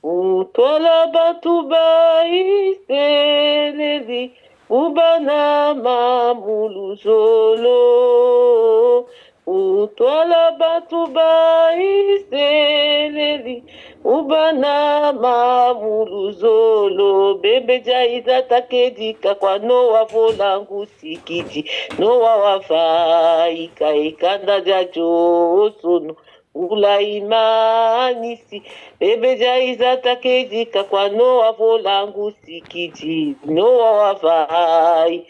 Utwala batuba isteleli ubana mamuluzolo. Utwala batuba isteleli ubana mamuluzolo. Bebe jaiza takedika kwa noa volangu sikiji. Noa wafaika ikanda jajo sono. Ula imanisi bebe jaiza takedika kwa noa volangu sikiji noa wafai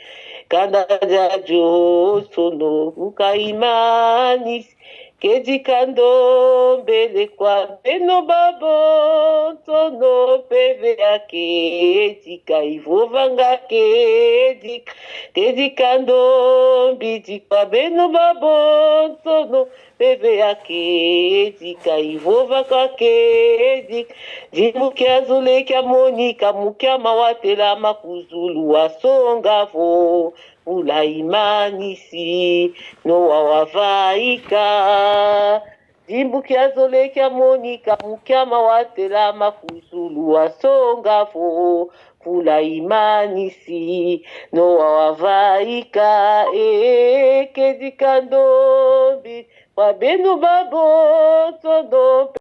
kanda jajo sono uka imanisi kedikando mbele kwa beno babo tono peve yake dika ivovanga kedikando mbidi kwa beno babo tono peve yake dika ivova kake jimukia zule kia monika mukia mawatela makuzulu wasongavo ula imanisi noa wavaika jimbukia zole kia monika mukia mawatela makuzulu wasongavo ula imanisi noa wavaika kedikandombi wabenu babo todo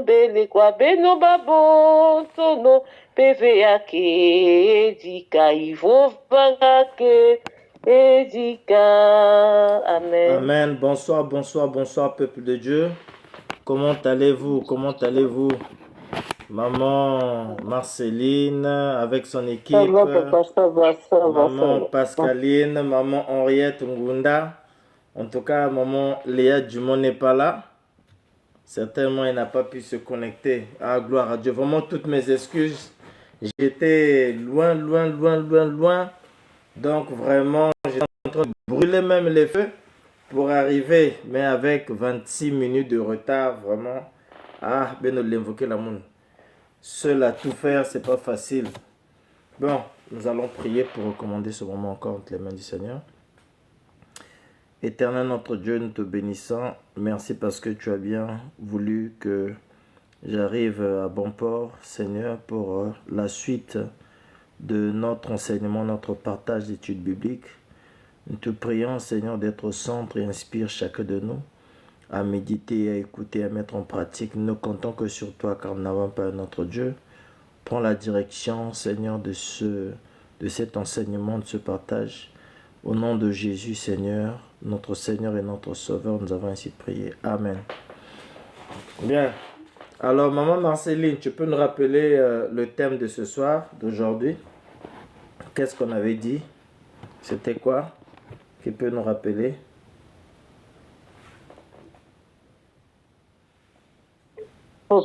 mbele kwa beno babo sono peve yake edika ivovangake edika. Amen. Amen. Bonsoir, bonsoir, bonsoir, peuple de Dieu. Comment allez-vous? Comment allez-vous? Maman Marceline avec son équipe. Ça va, papa, ça va, maman Pascaline, maman Henriette Ngunda. En tout cas, maman Léa Dumont n'est pas là. Certainement, elle n'a pas pu se connecter. Ah, gloire à Dieu. Vraiment, toutes mes excuses. J'étais loin. Donc, vraiment, j'étais en train de brûler même les feux pour arriver. Mais avec 26 minutes de retard, vraiment. Ah, ben, l'invoquer la monde. Seul à tout faire, c'est pas facile. Bon, nous allons prier pour recommander ce moment encore entre les mains du Seigneur. Éternel notre Dieu, nous te bénissons. Merci parce que tu as bien voulu que j'arrive à bon port, Seigneur, pour la suite de notre enseignement, notre partage d'études bibliques. Nous te prions, Seigneur, d'être au centre et inspire chacun de nous à méditer, à écouter, à mettre en pratique. Nous ne comptons que sur toi car nous n'avons pas notre Dieu. Prends la direction, Seigneur, de cet enseignement, de ce partage. Au nom de Jésus, Seigneur, notre Seigneur et notre Sauveur, nous avons ainsi prié. Amen. Bien. Alors, maman Marceline, tu peux nous rappeler le thème de ce soir, d'aujourd'hui? Qu'est-ce qu'on avait dit? C'était quoi? Qui peut nous rappeler?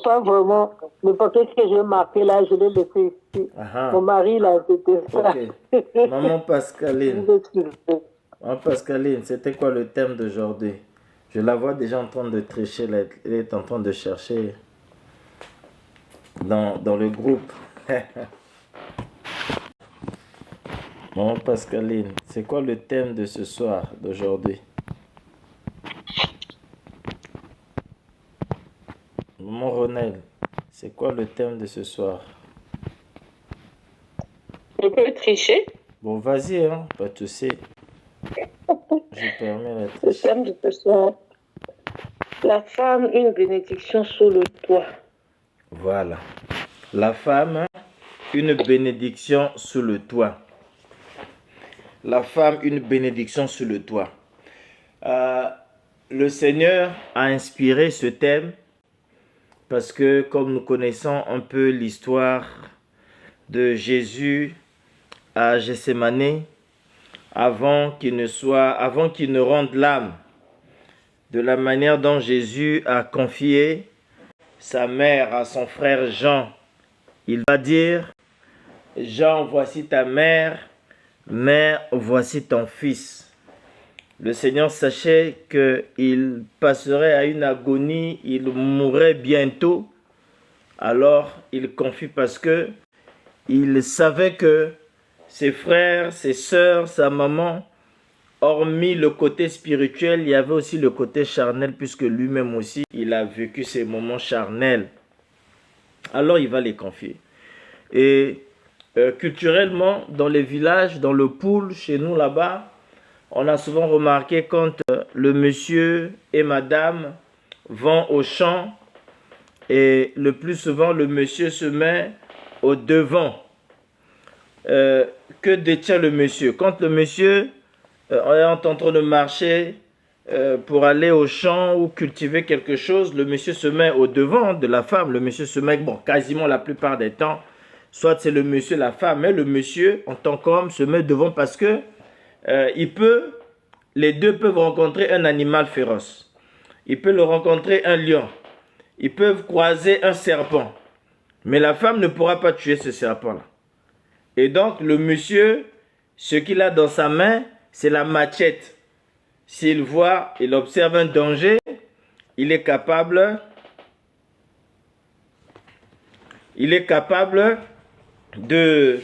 Pas vraiment. Le papier que j'ai marqué là, je l'ai laissé ici. Mon mari, là, c'était ça. Okay. Maman Pascaline. Maman Pascaline, c'était quoi le thème d'aujourd'hui? Je la vois déjà en train de tricher. Elle est en train de chercher dans le groupe. Maman Pascaline, c'est quoi le thème de ce soir, d'aujourd'hui? Maman Ronel, c'est quoi le thème de ce soir? Je peux tricher? Bon, vas-y, hein, pas de souci. Je permets la triche. Le thème de ce soir, la femme, une bénédiction sous le toit. Voilà. La femme, une bénédiction sous le toit. La femme, une bénédiction sous le toit. Le Seigneur a inspiré ce thème parce que comme nous connaissons un peu l'histoire de Jésus à Gethsémani, avant qu'il ne rende l'âme, de la manière dont Jésus a confié sa mère à son frère Jean. Il va dire, Jean, voici ta mère, mère, voici ton fils. Le Seigneur sachait qu'il passerait à une agonie, il mourrait bientôt. Alors il confie parce que il savait que ses frères, ses sœurs, sa maman hormis le côté spirituel, il y avait aussi le côté charnel, puisque lui-même aussi, il a vécu ces moments charnels. Alors, il va les confier. Et culturellement, dans les villages, dans le pool, chez nous là-bas, on a souvent remarqué quand le monsieur et madame vont au champ, et le plus souvent, le monsieur se met au devant. Que détient le monsieur? Quand le monsieur est en train de marcher pour aller au champ ou cultiver quelque chose, le monsieur se met au devant de la femme. Le monsieur se met, bon, quasiment la plupart des temps, soit c'est le monsieur, la femme, mais le monsieur, en tant qu'homme, se met devant parce que les deux peuvent rencontrer un animal féroce. Il peut le rencontrer un lion. Ils peuvent croiser un serpent. Mais la femme ne pourra pas tuer ce serpent-là. Et donc, le monsieur, ce qu'il a dans sa main, c'est la machette. S'il voit, il observe un danger, il est capable de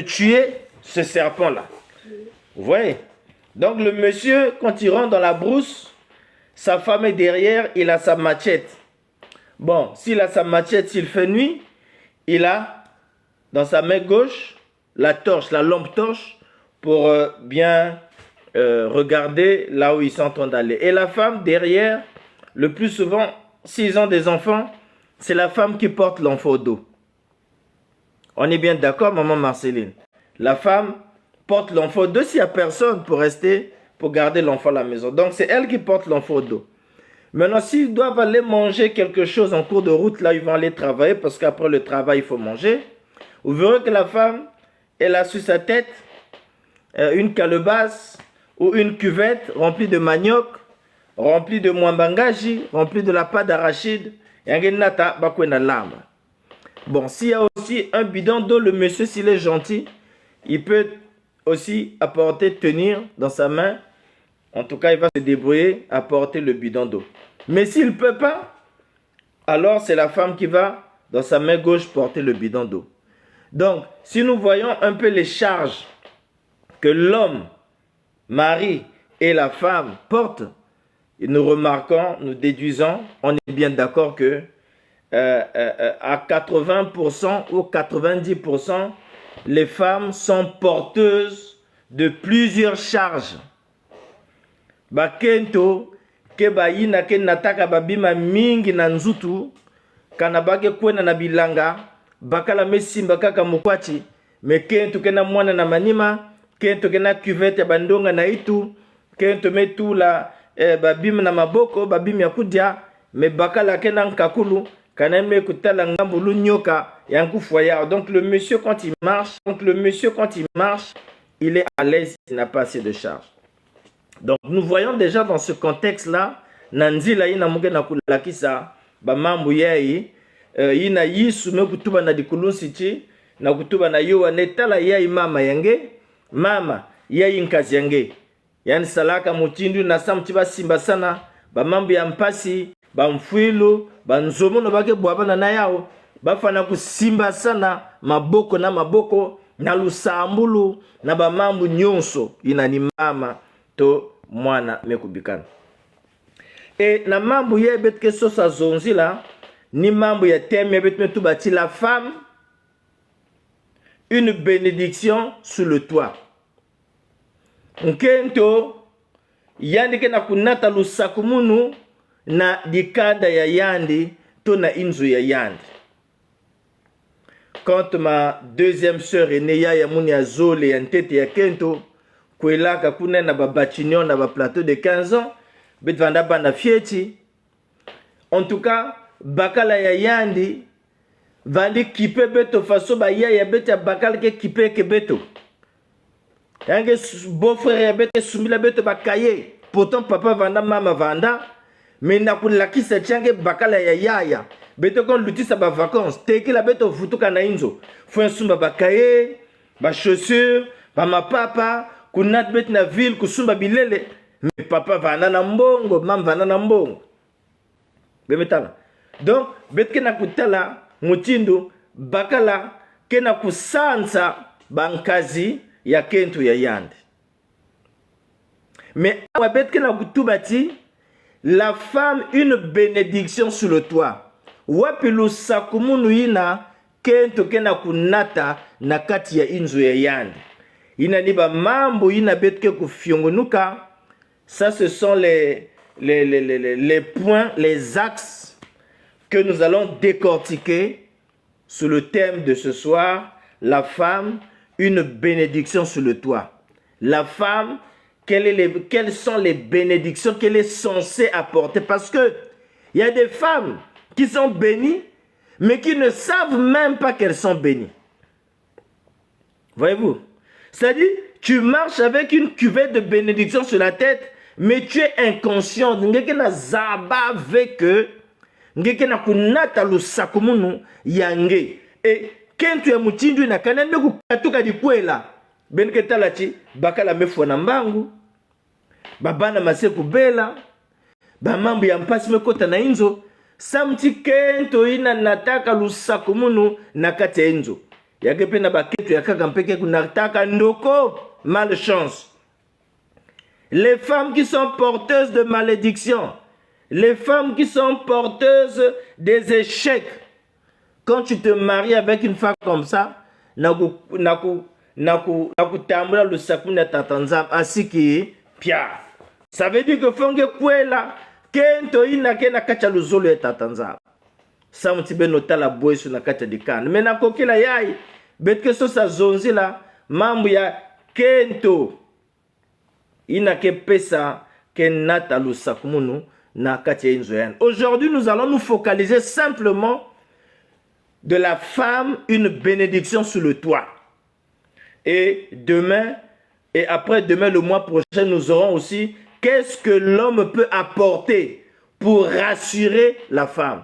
tuer ce serpent-là. Vous voyez? Donc, le monsieur, quand il rentre dans la brousse, sa femme est derrière, il a sa machette. Bon, s'il a sa machette, s'il fait nuit, il a dans sa main gauche la torche, la lampe torche, pour bien regarder là où ils sont en train d'aller. Et la femme derrière, le plus souvent, s'ils ont des enfants, c'est la femme qui porte l'enfant au dos. On est bien d'accord, maman Marceline? La femme porte l'enfant au dos s'il n'y a personne pour garder l'enfant à la maison. Donc, c'est elle qui porte l'enfant au dos. Maintenant, s'ils doivent aller manger quelque chose en cours de route, là, ils vont aller travailler parce qu'après le travail, il faut manger. Vous verrez que la femme, elle a sur sa tête une calebasse ou une cuvette remplie de manioc, remplie de mwambangaji, remplie de la pâte d'arachide. Bon, s'il y a aussi un bidon d'eau, le monsieur, s'il est gentil, il peut aussi tenir dans sa main. En tout cas, il va se débrouiller à porter le bidon d'eau. Mais s'il ne peut pas, alors c'est la femme qui va, dans sa main gauche, porter le bidon d'eau. Donc, si nous voyons un peu les charges que l'homme, mari et la femme portent, et nous remarquons, nous déduisons, on est bien d'accord que à 80% ou 90%, les femmes sont porteuses de plusieurs charges. Bakento ke bayina ke nataka babima mingi na nzutu kana bake kwena na bilanga bakala mesimba kaka mukwachi me kento ke na mwana na manima kento ke na cuvette bandonga na itu kento metula babima na maboko babima ya kudia me bakala ke na nkakulu kana me kutala ngambulu nyoka yanku foya. Donc le monsieur quand il marche, il est à l'aise, il n'a pas assez de charge. Donc nous voyons déjà dans ce contexte-là, Nanzila ina muge na kulakisa ba mambu yai ina yisu me kutuba na dikulunsichi na kutuba na yo netala yai mama yange mama yai nkazi yange yani salaka mutindu na samtiba simba sana ba mambu ya mpasi ba mfuilu ba nzomo no bake bwabana na yao bafana kusimba sana maboko na lusambulu na ba mambu nyonso ina ni mama to mwana mekubikana. Et na mambu ye betke sosa zonzi la ni mambu ya teme bet metu bati la femme une bénédiction sous le toit. Nkento yandi ke na kunata lusakumunu na dikada ya yandi to na inzu ya yandi. Quand ma deuxième sœur est née ya muni ya zole ya ntete ya kento kwela kakuna na babachignon na ba plateau de 15 ans betvanda bana fieti. En tout cas bakala ya yandi vandi kipe beto faso ba ya beta bakala ke kipe ke beto yange beau frère ya beta sumila beto bakaye. Pourtant papa vanda mama vanda mais na kulakisa change bakala ya yaya beto kon lutisa ba vacances teki la beto futuka na inzo fo sumba bakaye ba chaussures ba mapapa kunat bet na ville kusumba bilele mais papa vana na mbongo mam vana na mbongo bemetala. Donc bet ke na kutala mutindu bakala ke na kusansa bankazi ya kentu ya yandi. Mais la femme, une bénédiction sur le toit. Wapilu sakumunu ina kento kena kunata na kati ya inzu ya yandi. Ina niba mambo ina betke kufiongonuka. Ça, ce sont les points, les axes que nous allons décortiquer sous le thème de ce soir. La femme, une bénédiction sur le toit. La femme, quelles sont les bénédictions qu'elle est censée apporter? Parce que il y a des femmes qui sont bénies, mais qui ne savent même pas qu'elles sont bénies. Voyez-vous? C'est-à-dire, tu marches avec une cuvette de bénédiction sur la tête, mais tu es inconscient. Et quand tu es moutindu na kanende kukatuka dikwela, benke talachi bakala mefwa na mbangu, babana maseku bela, bamambu ya mpasi mekota na inzo, samti kento ina nataka lusakumunu na kati ya inzo. Yake pena baketu ya kaka mpeke kunataka ndoko, malchance. Les femmes qui sont porteuses de malédiction, les femmes qui sont porteuses des échecs. Quand tu te maries avec une femme comme ça, nakutambula le sakuna tatanzam asiki pia. Ça veut dire que fonge kwela kento ina kena kacha luzolo ya tatanzam. Ça mtibe notala boyesu na kacha dikana. Mais nakokela yai betke so sa zonzi la mambu ya kento ina ke pesa kenata lu sakumunu na kacha inzo yan. Aujourd'hui, nous allons nous focaliser simplement de la femme, une bénédiction sur le toit. Et demain, et après-demain, le mois prochain, nous aurons aussi qu'est-ce que l'homme peut apporter pour rassurer la femme.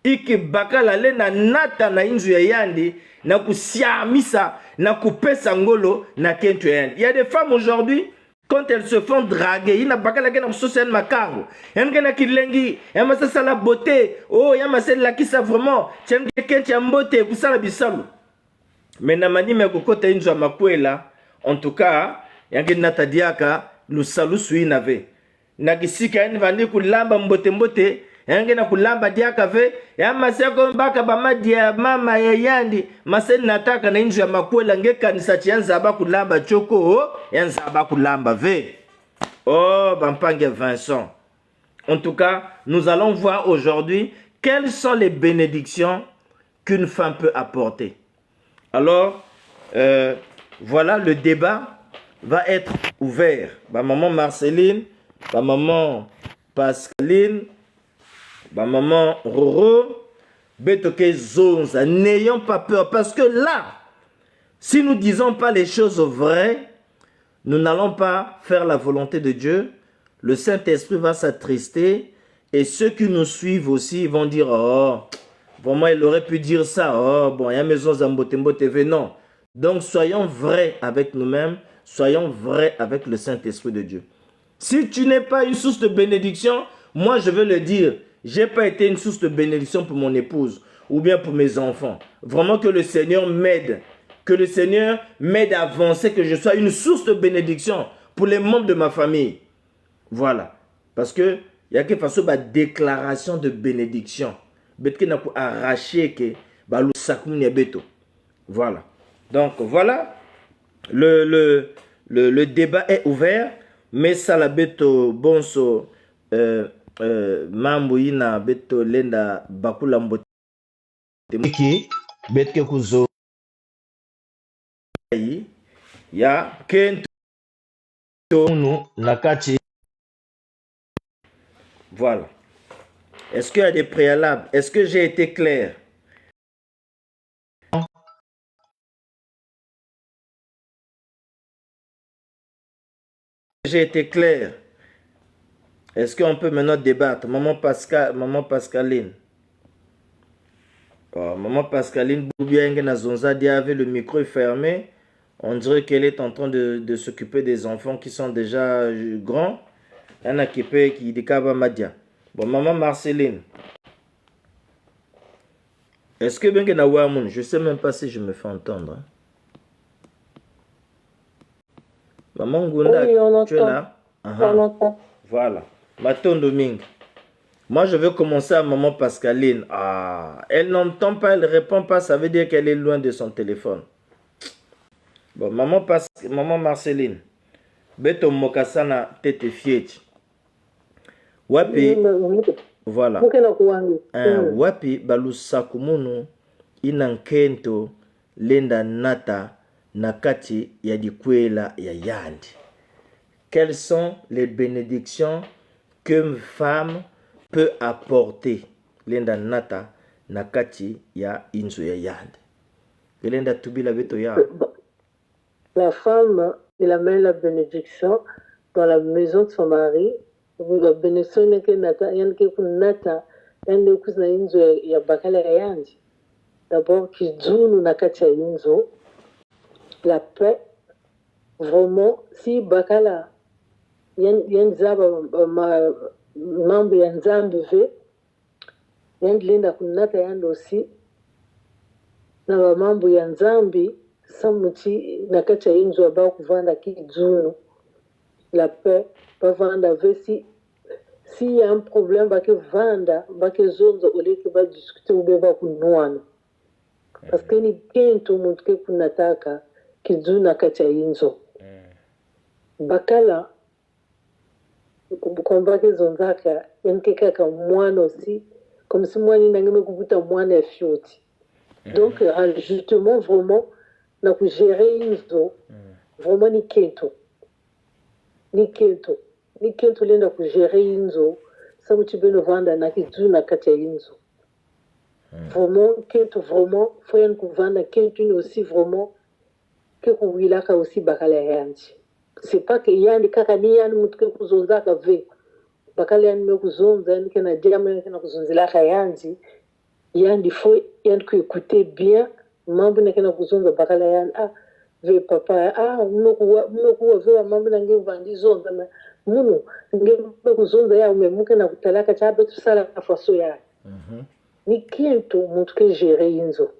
Ike bakala le na nata na inzu ya yandi, na kusiamisa, na kupesa ngolo, na kentu yandi. Il y a des femmes aujourd'hui, quand elles se font draguer, il n'a pas qu'à la gueule de makango. Il y a qui lengi, il y a ça la beauté. Oh, il y a celle là qui ça vraiment. Tiens quelqu'un qui a beauté pour ça la bisalu. Mais na mani me kokota inzo makwela. En tout cas, il y a qui nata diaka lu salu sui nave. Na kisika yani vandi kulamba mbote mbote. Yange na kulamba diaka ve. Ya maseko mbaka bamadi ya mama ya yandi. Maseni nataka na inzo ya makwela ngeka nisachi yanza aba kulamba choko. Yanza aba kulamba ve. Oh, bampange Vincent. En tout cas, nous allons voir aujourd'hui quelles sont les bénédictions qu'une femme peut apporter. Alors, voilà, le débat va être ouvert. Ma maman Marceline, ma maman Pascaline, ma maman Roro, Betoke Zonza, n'ayons pas peur. Parce que là, si nous ne disons pas les choses vraies, nous n'allons pas faire la volonté de Dieu. Le Saint-Esprit va s'attrister. Et ceux qui nous suivent aussi vont dire, oh, vraiment il aurait pu dire ça. Oh, bon, il y a maison Zambotembo TV. Non. Donc soyons vrais avec nous-mêmes. Soyons vrais avec le Saint-Esprit de Dieu. Si tu n'es pas une source de bénédiction, moi je veux le dire, je n'ai pas été une source de bénédiction pour mon épouse ou bien pour mes enfants. Vraiment que le Seigneur m'aide. Que le Seigneur m'aide à avancer, que je sois une source de bénédiction pour les membres de ma famille. Voilà. Parce que il y a quelque façon de déclaration de bénédiction. Voilà. Donc voilà. Le débat est ouvert. Mais ça la beto bonso mambo ina beto lenda bakula mbote. Ki betke kuzo ya kento nu nakati. Voilà. Est-ce qu'il y a des préalables? Est-ce que j'ai été clair? J'ai été clair. Est-ce qu'on peut maintenant débattre? Maman Pascaline. Oh, maman Pascaline Boubiengue Nazonza avait le micro fermé. On dirait qu'elle est en train de s'occuper des enfants qui sont déjà grands. Elle a qui décave Madia. Bon, maman Marceline. Est-ce que bien que je ne sais même pas si je me fais entendre. Maman Gunda, oui, tu es là? Pas longtemps. Voilà. Maton Domingue. Moi, je veux commencer à maman Pascaline. Ah, elle n'entend pas, elle ne répond pas, ça veut dire qu'elle est loin de son téléphone. Bon, maman Marceline. Beto Mokasana tete fieti. Wapi, voilà. Wapi balusakumunu inankento lenda nata nakati ya dikwela ya yandi. Quelles sont les bénédictions qu'une femme peut apporter lenda nata nakati ya inzo ya yandi? Lenda tubila beto ya. La femme, elle amène la bénédiction dans la maison de son mari. La bénédiction n'est que nata, il y a que nata, il y a que inzo ya bakala ya yandi. D'abord, kizunu nakati ya inzo, la paix, vraiment, si bakala, yen zaba mambo ya nzambe ve, yen linda kunata yando aussi, na mambo ya nzambe, samuti nakati ya inzo aba kuvanda kizunu, la paix, pas vanda ve si y a un problème, bake vanda, bake zonzo, au lieu que ba discuter ou beba kunuana. Parce que ni kento mutke kunataka kizunu nakati ya inzo. Bakala, kumbake zonzaka, yanke kaka mwana aussi, comme si moi ni nangeme kubuta mwana ya fioti. Donc, justement, vraiment, na ku gérer inzo, vraiment ni kento. Ni kento lenda ku gérer inzo, sa muti beno vanda na kizunu nakati ya inzo. Vraiment, kento, vraiment, faut yan ku vanda kento ni aussi vraiment, ke ku wilaka aussi bakala yandi. C'est pas que yandi kaka ni yandi mutke kuzonza ka ve. Bakala yandi me kuzonza yandi kena diama yandi kena kuzonzila ka yandi. Yandi faut yandi ku écouter bien. Mambo na kena kuzonza bakala yandi. Ah, ve papa, ah, mnoku ve mambo na nge vandi zonza na munu. Nge kuzonza ya ume muke na kutalaka chabe tusala na faso ya. Ni kiento mutke gérer inzo.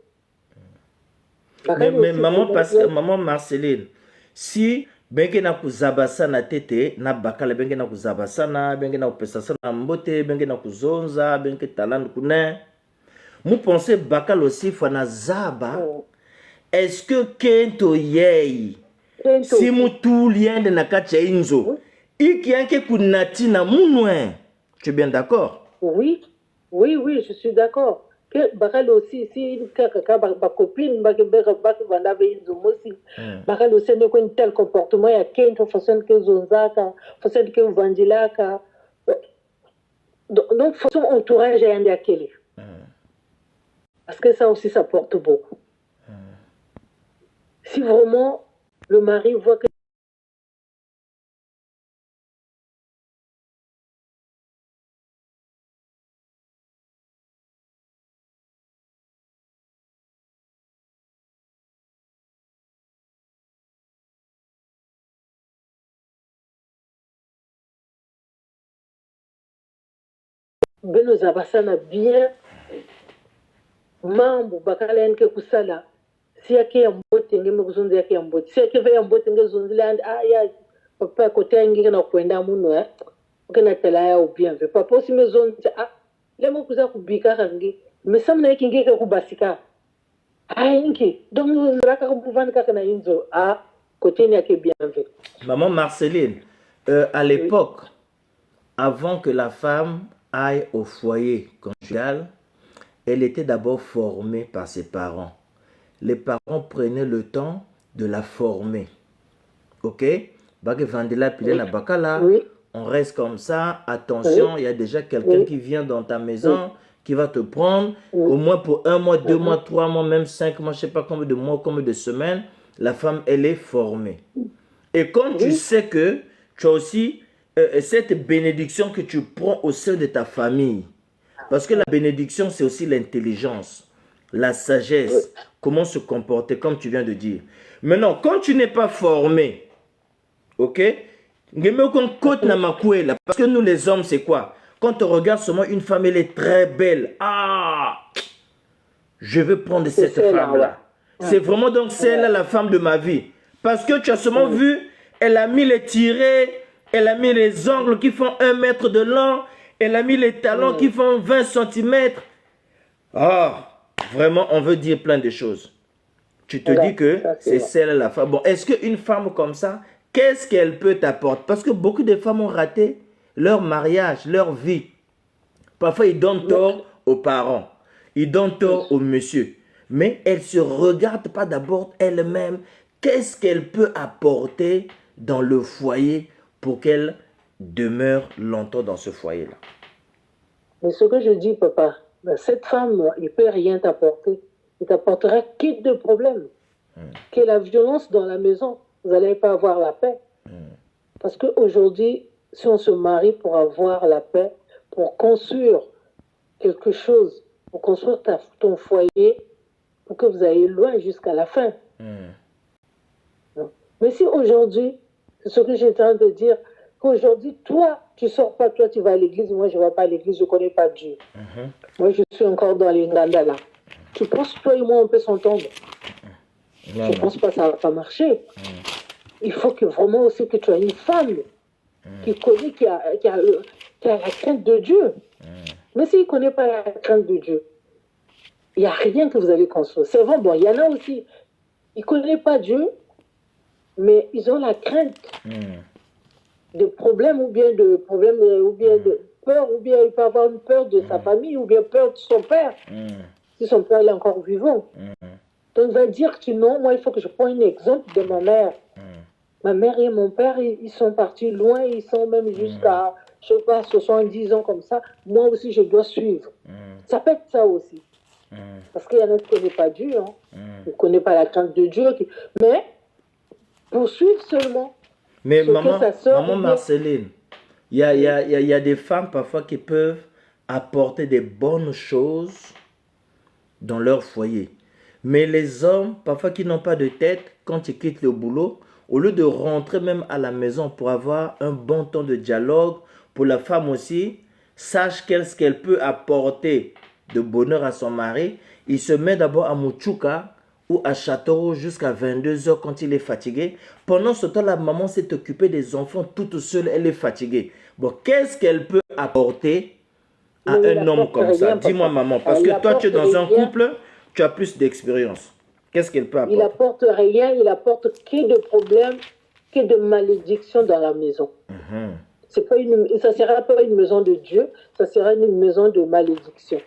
Mais maman Marceline, si bengi na kuzabasa na tete na bakala bengi na kuzabasa na bengi na kupesasa na mbote bengi na kuzonza bengi talando kune mu pensez bakala aussi fana zaba est-ce que kento yei si mu tuliende na kacha inzo iki yanke kunati na munwe. Tu es bien d'accord? Oui, je suis d'accord. Que bakala aussi si kaka ba copine ba vanda ve inzo mosi bakala aussi ne ko un tel comportement ya kento façon que zonzaka façon que vandilaka donc façon entourage ya ndi akeli parce que ça aussi ça porte beaucoup. Si vraiment le mari voit que beno zabasana bien mambo bakala yanke kusala si yake ya mbote ngeme kuzonza yake ya mbote si yake ya mbote nge zonzila ah ya papa kote yange na kwenda muno ukena tela ya bien ve papa si mezonza ah lemo kuza kubika kangi mesamna yake ngeke kubasika ah inki donc raka kubuvana kaka na inzo ah kote yake bien ve. Maman Marceline, à l'époque, avant que la femme aille au foyer conjugal, elle était d'abord formée par ses parents. Les parents prenaient le temps de la former. Ok? On reste comme ça. Attention, il y a déjà quelqu'un qui vient dans ta maison, qui va te prendre au moins pour 1 mois, 2 mois, 3 mois, même 5 mois, je ne sais pas combien de mois, combien de semaines. La femme, elle est formée. Et quand tu sais que tu as aussi cette bénédiction que tu prends au sein de ta famille, parce que la bénédiction, c'est aussi l'intelligence, la sagesse, comment se comporter, comme tu viens de dire. Maintenant, quand tu n'es pas formé, ok, parce que nous les hommes, c'est quoi? Quand on regarde seulement une femme, elle est très belle. Ah, je veux prendre cette femme-là. C'est vraiment donc celle-là la femme de ma vie. Parce que tu as seulement vu, elle a mis les tirets, Elle a mis les ongles qui font 1 mètre de long. Elle a mis les talons qui font 20 centimètres. Ah, vraiment, on veut dire plein de choses. Tu te dis que c'est celle la femme. Bon, est-ce qu'une femme comme ça, qu'est-ce qu'elle peut t'apporter? Parce que beaucoup de femmes ont raté leur mariage, leur vie. Parfois, ils donnent tort aux parents. Ils donnent tort au monsieur. Mais elles ne se regardent pas d'abord elles-mêmes. Qu'est-ce qu'elle peut apporter dans le foyer pour qu'elle demeure longtemps dans ce foyer-là? Mais ce que je dis, papa, cette femme, il ne peut rien t'apporter. Il t'apportera quitte de problème. Que la violence dans la maison, vous n'allez pas avoir la paix. Parce qu'aujourd'hui, si on se marie pour avoir la paix, pour construire quelque chose, pour construire ton foyer, pour que vous ayez loin jusqu'à la fin. Mais si aujourd'hui, c'est ce que j'étais en train de dire, qu'aujourd'hui, toi, tu ne sors pas, toi, tu vas à l'église, moi, je ne vais pas à l'église, je ne connais pas Dieu. Moi, je suis encore dans les Ngandala. Tu penses, toi et moi, on peut s'entendre? Je ne pense pas que ça ne va pas marcher. Il faut que vraiment aussi que tu aies une femme qui connaît, qui a la crainte de Dieu. Mais s'il ne connaît pas la crainte de Dieu, il n'y a rien que vous allez construire. C'est vrai, bon, il y en a aussi, ils ne connaissent pas Dieu, mais ils ont la crainte de problèmes ou bien de peur, ou bien il peut avoir une peur de sa famille, ou bien peur de son père, si son père est encore vivant. Donc il va dire que non, moi il faut que je prenne un exemple de ma mère. Ma mère et mon père, ils sont partis loin, ils sont même jusqu'à, je ne sais pas, 70 ans comme ça. Moi aussi, je dois suivre. Ça peut être ça aussi. Parce qu'il y en a qui ne connaissent pas Dieu, hein. Ils ne connaissent pas la crainte de Dieu. Mais, pour suivre seulement. Mais maman Marceline, il y a des femmes parfois qui peuvent apporter des bonnes choses dans leur foyer. Mais les hommes, parfois qui n'ont pas de tête, quand ils quittent le boulot, au lieu de rentrer même à la maison pour avoir un bon temps de dialogue, pour la femme aussi, sache qu'est-ce qu'elle peut apporter de bonheur à son mari, il se met d'abord à Muchuka ou à Châteauroux jusqu'à 22 h quand il est fatigué. Pendant ce temps, la maman s'est occupée des enfants toute seule, elle est fatiguée. Bon, qu'est-ce qu'elle peut apporter à un homme comme ça? Dis-moi maman, parce que toi tu es dans un couple, tu as plus d'expérience. Qu'est-ce qu'elle peut apporter? Il apporte rien, il apporte que de problèmes, que de malédictions dans la maison. Ça ne sera pas une maison de Dieu, ça sera une maison de malédiction.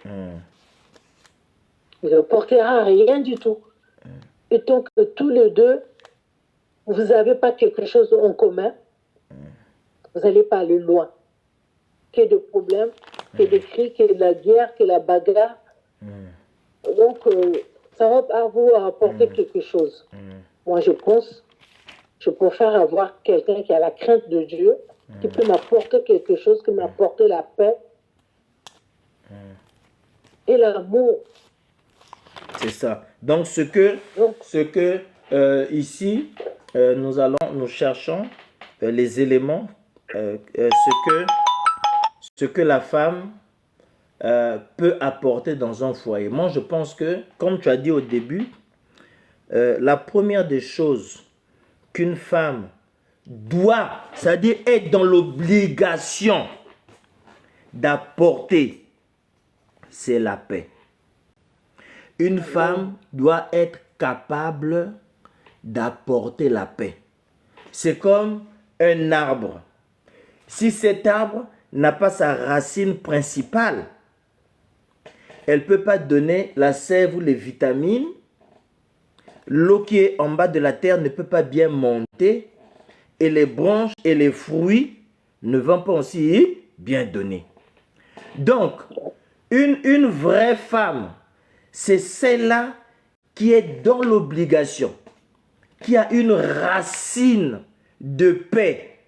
Il n'apportera rien du tout. Et donc, tous les deux, vous n'avez pas quelque chose en commun, vous n'allez pas aller loin. Que de problèmes, que de cris, que de la guerre, que la bagarre. Donc, ça va pas vous apporter quelque chose. Moi, je pense, je préfère avoir quelqu'un qui a la crainte de Dieu, qui peut m'apporter quelque chose, qui m'apporte la paix et l'amour. C'est ça. Donc, ici, nous cherchons les éléments, ce que la femme peut apporter dans un foyer. Moi, je pense que, comme tu as dit au début, la première des choses qu'une femme doit, c'est-à-dire être dans l'obligation d'apporter, c'est la paix. Une femme doit être capable d'apporter la paix. C'est comme un arbre. Si cet arbre n'a pas sa racine principale, elle ne peut pas donner la sève ou les vitamines. L'eau qui est en bas de la terre ne peut pas bien monter. Et les branches et les fruits ne vont pas aussi bien donner. Donc, une vraie femme, c'est celle-là qui est dans l'obligation, qui a une racine de paix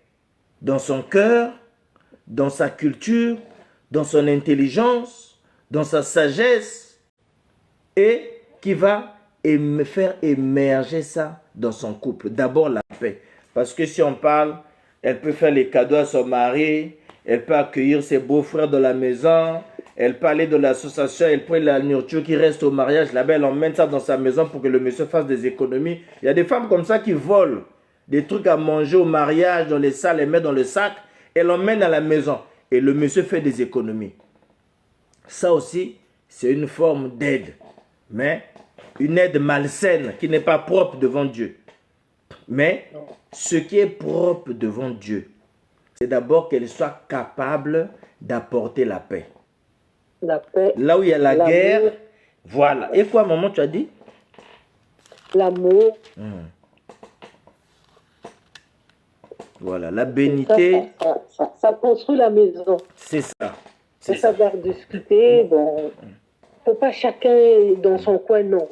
dans son cœur, dans sa culture, dans son intelligence, dans sa sagesse, et qui va faire émerger ça dans son couple. D'abord la paix. Parce que si on parle, elle peut faire les cadeaux à son mari, elle peut accueillir ses beaux-frères dans la maison, elle peut aller de l'association, elle prend la nourriture qui reste au mariage, là-bas elle emmène ça dans sa maison pour que le monsieur fasse des économies. Il y a des femmes comme ça qui volent des trucs à manger au mariage, dans les salles, les met dans le sac, et l'emmène à la maison. Et le monsieur fait des économies. Ça aussi, c'est une forme d'aide. Mais une aide malsaine qui n'est pas propre devant Dieu. Mais ce qui est propre devant Dieu, c'est d'abord qu'elle soit capable d'apporter la paix. La paix. Là où il y a la guerre, voilà. Et quoi, maman, tu as dit? L'amour. Voilà, la bénité. Ça construit la maison. C'est ça. C'est savoir discuter. Bon, faut pas chacun dans son coin, non.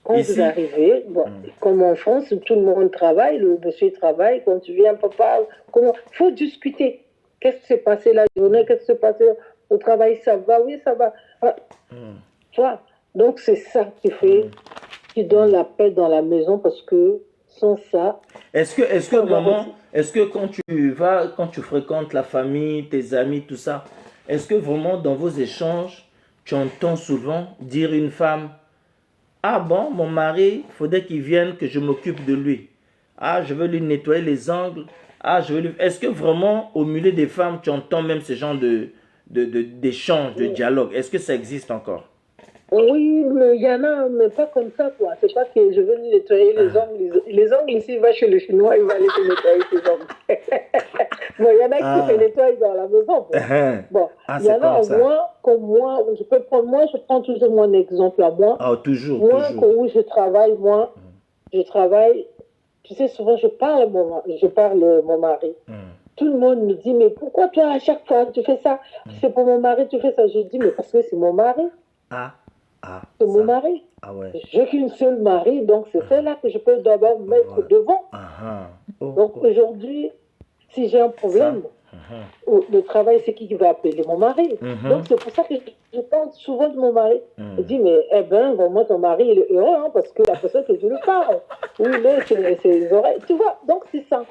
Quand Ici, vous arrivez, bon, comme en France, tout le monde travaille, le monsieur travaille, quand tu viens, papa, comment? Faut discuter. Qu'est-ce qui s'est passé la journée? Qu'est-ce qui s'est passé au travail? Ça va? Oui, ça va. Ah. Tu vois? Donc, c'est ça qui fait, qui donne la paix dans la maison, parce que sans ça... Est-ce que maman, est-ce que quand tu fréquentes la famille, tes amis, tout ça, est-ce que vraiment dans vos échanges, tu entends souvent dire une femme, ah bon, mon mari, il faudrait qu'il vienne, que je m'occupe de lui. Ah, je veux lui nettoyer les ongles. Ah, je veux lui... Est-ce que vraiment, au milieu des femmes, tu entends même ce genre d'échange, de dialogue? Est-ce que ça existe encore? Oui, mais il y en a, mais pas comme ça, quoi. C'est pas que je veux lui nettoyer les ongles. Les ongles, ici, il va chez le Chinois, il va aller te nettoyer tes ongles. Bon, il y en a qui se nettoient dans la maison. Bon, il y en a moi, comme moi, je peux prendre, moi, je prends toujours mon exemple à moi. Ah, toujours, moi, toujours. Où je travaille, je travaille, tu sais, souvent, je parle mon mari. Tout le monde me dit, mais pourquoi toi, à chaque fois, tu fais ça? C'est pour mon mari, tu fais ça. Je dis, mais parce que c'est mon mari. C'est mon mari. Ouais. J'ai qu'une seule mari, donc c'est celle-là que je peux d'abord mettre devant. Donc aujourd'hui, si j'ai un problème, le travail, c'est qui va appeler? Mon mari. Donc c'est pour ça que je pense souvent de mon mari. Je dis, mais eh ben, vraiment, ton mari, il est heureux, hein, parce que la personne que je lui parle, où il est, c'est les oreilles. Tu vois, donc c'est ça.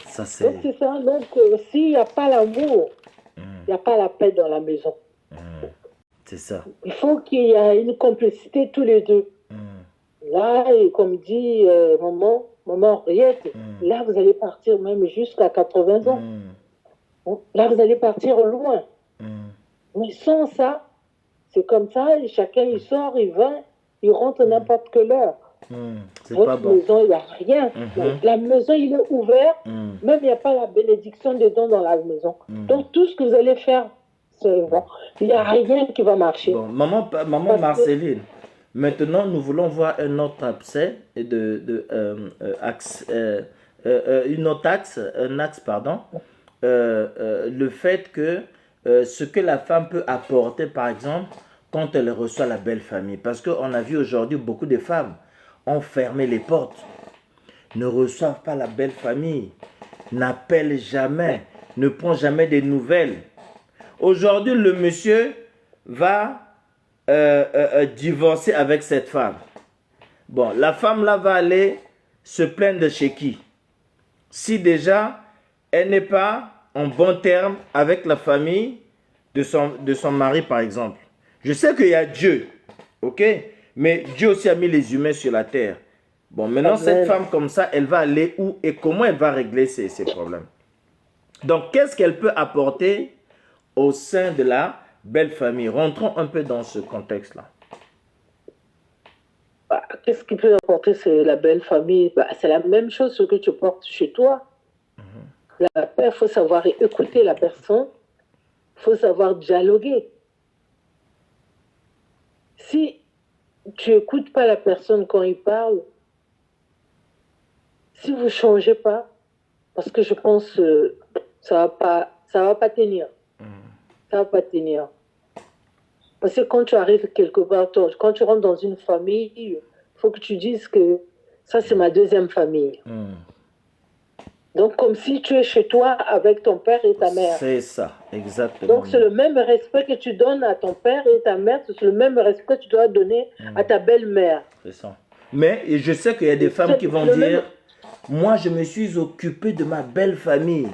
Ça c'est... Donc c'est ça. Donc s'il n'y a pas l'amour, il n'y a pas la paix dans la maison. C'est ça. Il faut qu'il y ait une complicité tous les deux. Là, et comme dit maman Henriette, là, vous allez partir même jusqu'à 80 ans. Là, vous allez partir loin. Mais sans ça, c'est comme ça, et chacun, il sort, il va, il rentre n'importe quelle heure. Votre maison, il n'y a rien. La maison, il est ouvert. Même, il n'y a pas la bénédiction dedans dans la maison. Donc, tout ce que vous allez faire, c'est bon. Il n'y a rien qui va marcher. Bon, maman Marceline, maintenant, nous voulons voir un autre aspect le fait que ce que la femme peut apporter, par exemple, quand elle reçoit la belle famille. Parce qu'on a vu aujourd'hui beaucoup de femmes ont fermé les portes, ne reçoivent pas la belle famille, n'appellent jamais, ne prennent jamais des nouvelles. Aujourd'hui, le monsieur va divorcer avec cette femme. Bon, la femme là va aller se plaindre de chez qui? Si déjà, elle n'est pas en bon terme avec la famille de son mari, par exemple. Je sais qu'il y a Dieu, ok? Mais Dieu aussi a mis les humains sur la terre. Bon, maintenant, cette femme comme ça, elle va aller où et comment elle va régler ces problèmes? Donc, qu'est-ce qu'elle peut apporter au sein de la belle famille? Rentrons un peu dans ce contexte-là. Qu'est-ce qui peut apporter la belle famille? C'est la même chose ce que tu portes chez toi. La paix, il faut savoir écouter la personne. Il faut savoir dialoguer. Si tu n'écoutes pas la personne quand il parle, si vous ne changez pas, parce que je pense que ça va pas tenir. Ça va pas tenir. Parce que quand tu arrives quelque part, quand tu rentres dans une famille, il faut que tu dises que ça, c'est ma deuxième famille. Donc, comme si tu es chez toi avec ton père et ta mère. C'est ça, exactement. Donc, c'est le même respect que tu donnes à ton père et ta mère, c'est le même respect que tu dois donner à ta belle-mère. C'est ça. Mais je sais qu'il y a des femmes qui vont dire, moi, je me suis occupée de ma belle famille.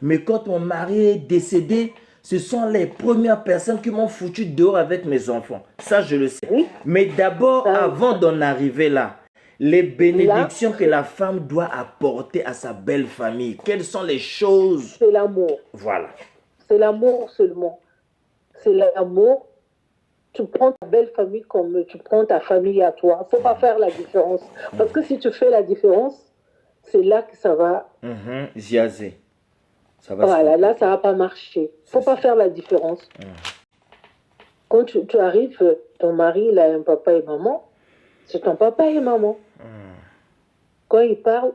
Mais quand mon mari est décédé, ce sont les premières personnes qui m'ont foutu dehors avec mes enfants. Ça, je le sais. Oui. Mais d'abord, avant d'en arriver là, les bénédictions que la femme doit apporter à sa belle famille. Quelles sont les choses? C'est l'amour. Voilà. C'est l'amour seulement. C'est l'amour. Tu prends ta belle famille comme tu prends ta famille à toi. Il ne faut pas faire la différence. Parce que si tu fais la différence, c'est là que ça va... Ziazer. Ça va voilà, là, ça ne va pas marcher. Il ne faut pas faire la différence. Quand tu arrives, ton mari, il a un papa et maman. C'est ton papa et maman. Quand il parle,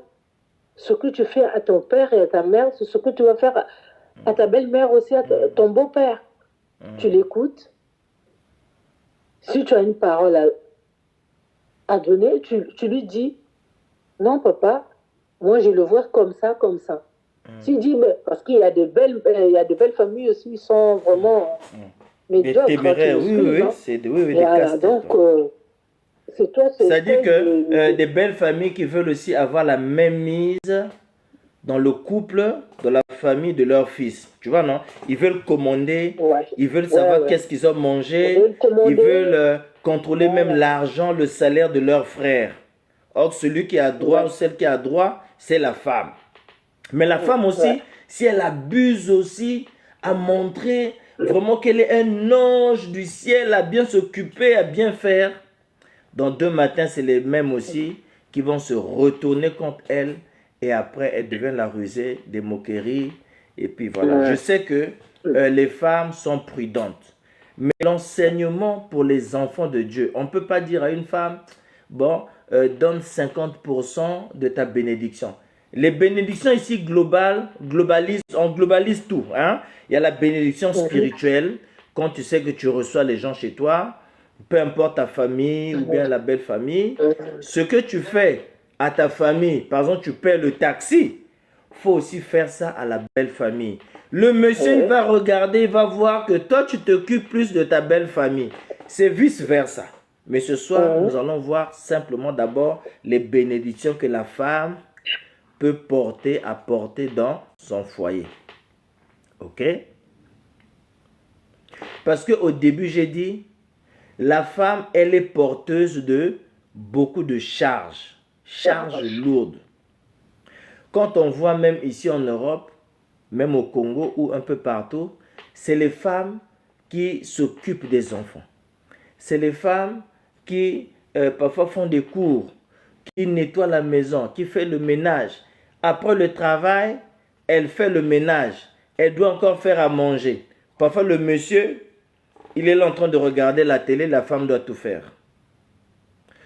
ce que tu fais à ton père et à ta mère, c'est ce que tu vas faire à ta belle-mère aussi, à ton beau-père. Tu l'écoutes. Si tu as une parole à donner, tu lui dis, non papa, moi je le vois comme ça, comme ça. Tu dis, mais, parce qu'il y a de belles familles aussi, ils sont vraiment médiocres. Oui, hein. C'est des voilà, donc, c'est toi. C'est-à-dire que des belles familles qui veulent aussi avoir la même mise dans le couple, dans la famille de leur fils. Tu vois, non? Ils veulent commander, ils veulent savoir qu'est-ce qu'ils ont mangé, ils veulent contrôler même l'argent, le salaire de leur frère. Or, celui qui a droit ou celle qui a droit, c'est la femme. Mais la femme aussi, si elle abuse aussi à montrer vraiment qu'elle est un ange du ciel, à bien s'occuper, à bien faire, dans 2 matins, c'est les mêmes aussi qui vont se retourner contre elle et après, elles deviennent la rusée, des moqueries. Et puis voilà. Je sais que les femmes sont prudentes. Mais l'enseignement pour les enfants de Dieu, on ne peut pas dire à une femme, bon, donne 50% de ta bénédiction. Les bénédictions ici on globalise tout. Hein? Il y a la bénédiction spirituelle, quand tu sais que tu reçois les gens chez toi, peu importe ta famille ou bien la belle famille. Ce que tu fais à ta famille, par exemple, tu paies le taxi, il faut aussi faire ça à la belle famille. Le monsieur, il va regarder, il va voir que toi, tu t'occupes plus de ta belle famille. C'est vice-versa. Mais ce soir, nous allons voir simplement d'abord les bénédictions que la femme peut apporter dans son foyer. Ok? Parce qu'au début, j'ai dit, la femme, elle est porteuse de beaucoup de charges lourdes. Quand on voit même ici en Europe, même au Congo ou un peu partout, c'est les femmes qui s'occupent des enfants. C'est les femmes qui parfois font des cours, qui nettoient la maison, qui font le ménage. Après le travail, elle fait le ménage. Elle doit encore faire à manger. Parfois le monsieur, il est là en train de regarder la télé, la femme doit tout faire.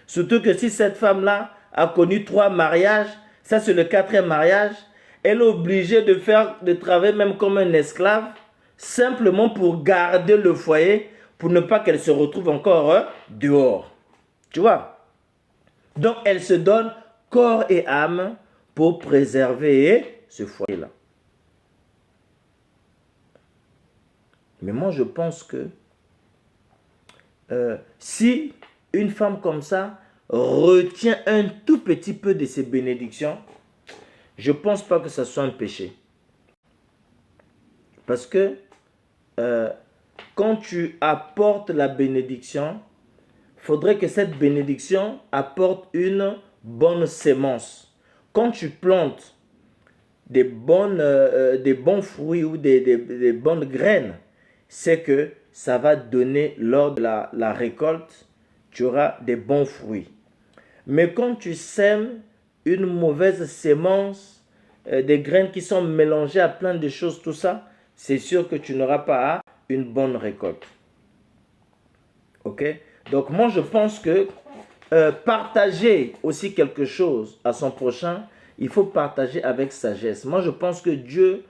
Surtout que si cette femme-là a connu 3 mariages, ça c'est le 4e mariage, elle est obligée de travailler même comme un esclave, simplement pour garder le foyer, pour ne pas qu'elle se retrouve encore dehors. Tu vois? Donc elle se donne corps et âme pour préserver ce foyer-là. Mais moi je pense que si une femme comme ça retient un tout petit peu de ses bénédictions, je ne pense pas que ça soit un péché. Parce que quand tu apportes la bénédiction, il faudrait que cette bénédiction apporte une bonne sémence. Quand tu plantes des bons fruits ou des bonnes graines, c'est que ça va donner lors de la récolte, tu auras des bons fruits. Mais quand tu sèmes une mauvaise sémence, des graines qui sont mélangées à plein de choses, tout ça, c'est sûr que tu n'auras pas une bonne récolte. Ok? Donc moi je pense que partager aussi quelque chose à son prochain, il faut partager avec sagesse. Moi je pense que Dieu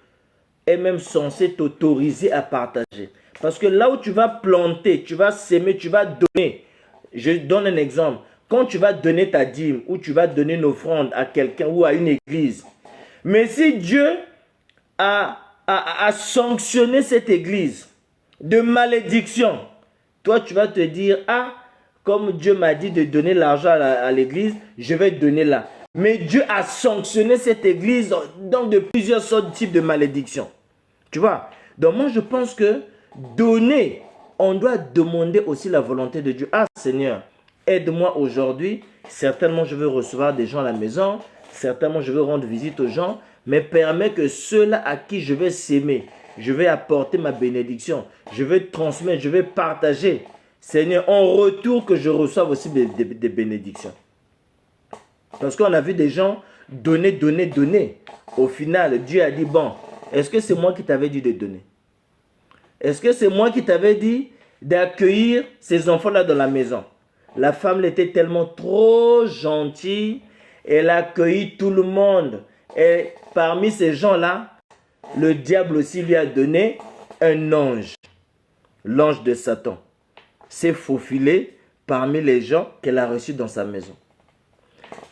est même censé t'autoriser à partager. Parce que là où tu vas planter, tu vas s'aimer, tu vas donner. Je donne un exemple. Quand tu vas donner ta dîme ou tu vas donner une offrande à quelqu'un ou à une église, mais si Dieu a sanctionné cette église de malédiction, toi tu vas te dire, ah, comme Dieu m'a dit de donner l'argent à l'église, je vais donner là. Mais Dieu a sanctionné cette église donc de plusieurs sortes de types de malédictions. Tu vois? Donc moi je pense que donner, on doit demander aussi la volonté de Dieu. Ah Seigneur, aide-moi aujourd'hui. certainement je veux recevoir des gens à la maison, certainement je veux rendre visite aux gens, mais permets que ceux-là à qui je vais s'aimer, je vais apporter ma bénédiction, je vais transmettre, je vais partager. Seigneur, en retour que je reçoive aussi des bénédictions. Parce qu'on a vu des gens donner, donner, donner. Au final, Dieu a dit, bon, est-ce que c'est moi qui t'avais dit de donner? Est-ce que c'est moi qui t'avais dit d'accueillir ces enfants-là dans la maison? La femme elle était tellement trop gentille, elle a accueilli tout le monde. Et parmi ces gens-là, le diable aussi lui a donné un ange, l'ange de Satan. S'est faufilé parmi les gens qu'elle a reçus dans sa maison.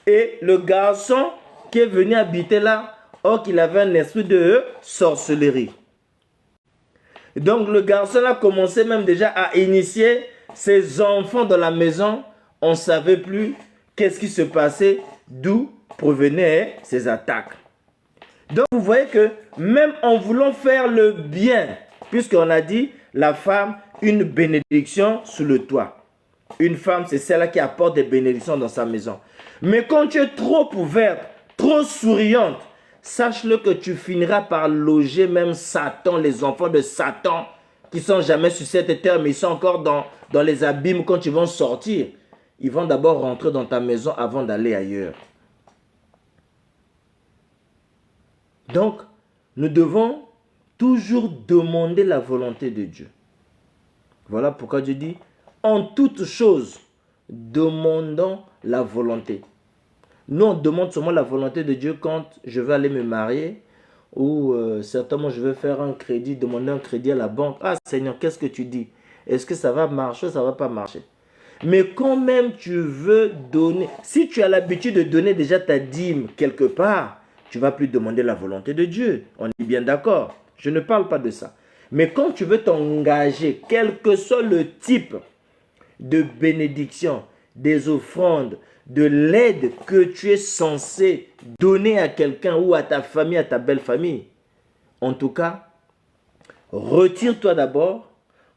Et le garçon qui est venu habiter là, or qu'il avait un esprit de sorcellerie. Donc le garçon a commencé même déjà à initier ses enfants dans la maison. On ne savait plus qu'est-ce qui se passait, d'où provenaient ces attaques. Donc vous voyez que même en voulant faire le bien, puisqu'on a dit la femme, une bénédiction sous le toit. Une femme, c'est celle-là qui apporte des bénédictions dans sa maison. Mais quand tu es trop ouverte, trop souriante, sache-le que tu finiras par loger même Satan, les enfants de Satan, qui ne sont jamais sur cette terre, mais ils sont encore dans les abîmes quand ils vont sortir. Ils vont d'abord rentrer dans ta maison avant d'aller ailleurs. Donc, nous devons toujours demander la volonté de Dieu. Voilà pourquoi Dieu dit, en toute chose, demandons la volonté. Nous, on demande seulement la volonté de Dieu quand je veux aller me marier ou certainement je veux faire un crédit, demander un crédit à la banque. Ah Seigneur, qu'est-ce que tu dis? Est-ce que ça va marcher ou ça ne va pas marcher? Mais quand même tu veux donner, si tu as l'habitude de donner déjà ta dîme quelque part, tu ne vas plus demander la volonté de Dieu. On est bien d'accord. Je ne parle pas de ça. Mais quand tu veux t'engager, quel que soit le type de bénédiction, des offrandes, de l'aide que tu es censé donner à quelqu'un ou à ta famille, à ta belle famille, en tout cas, retire-toi d'abord,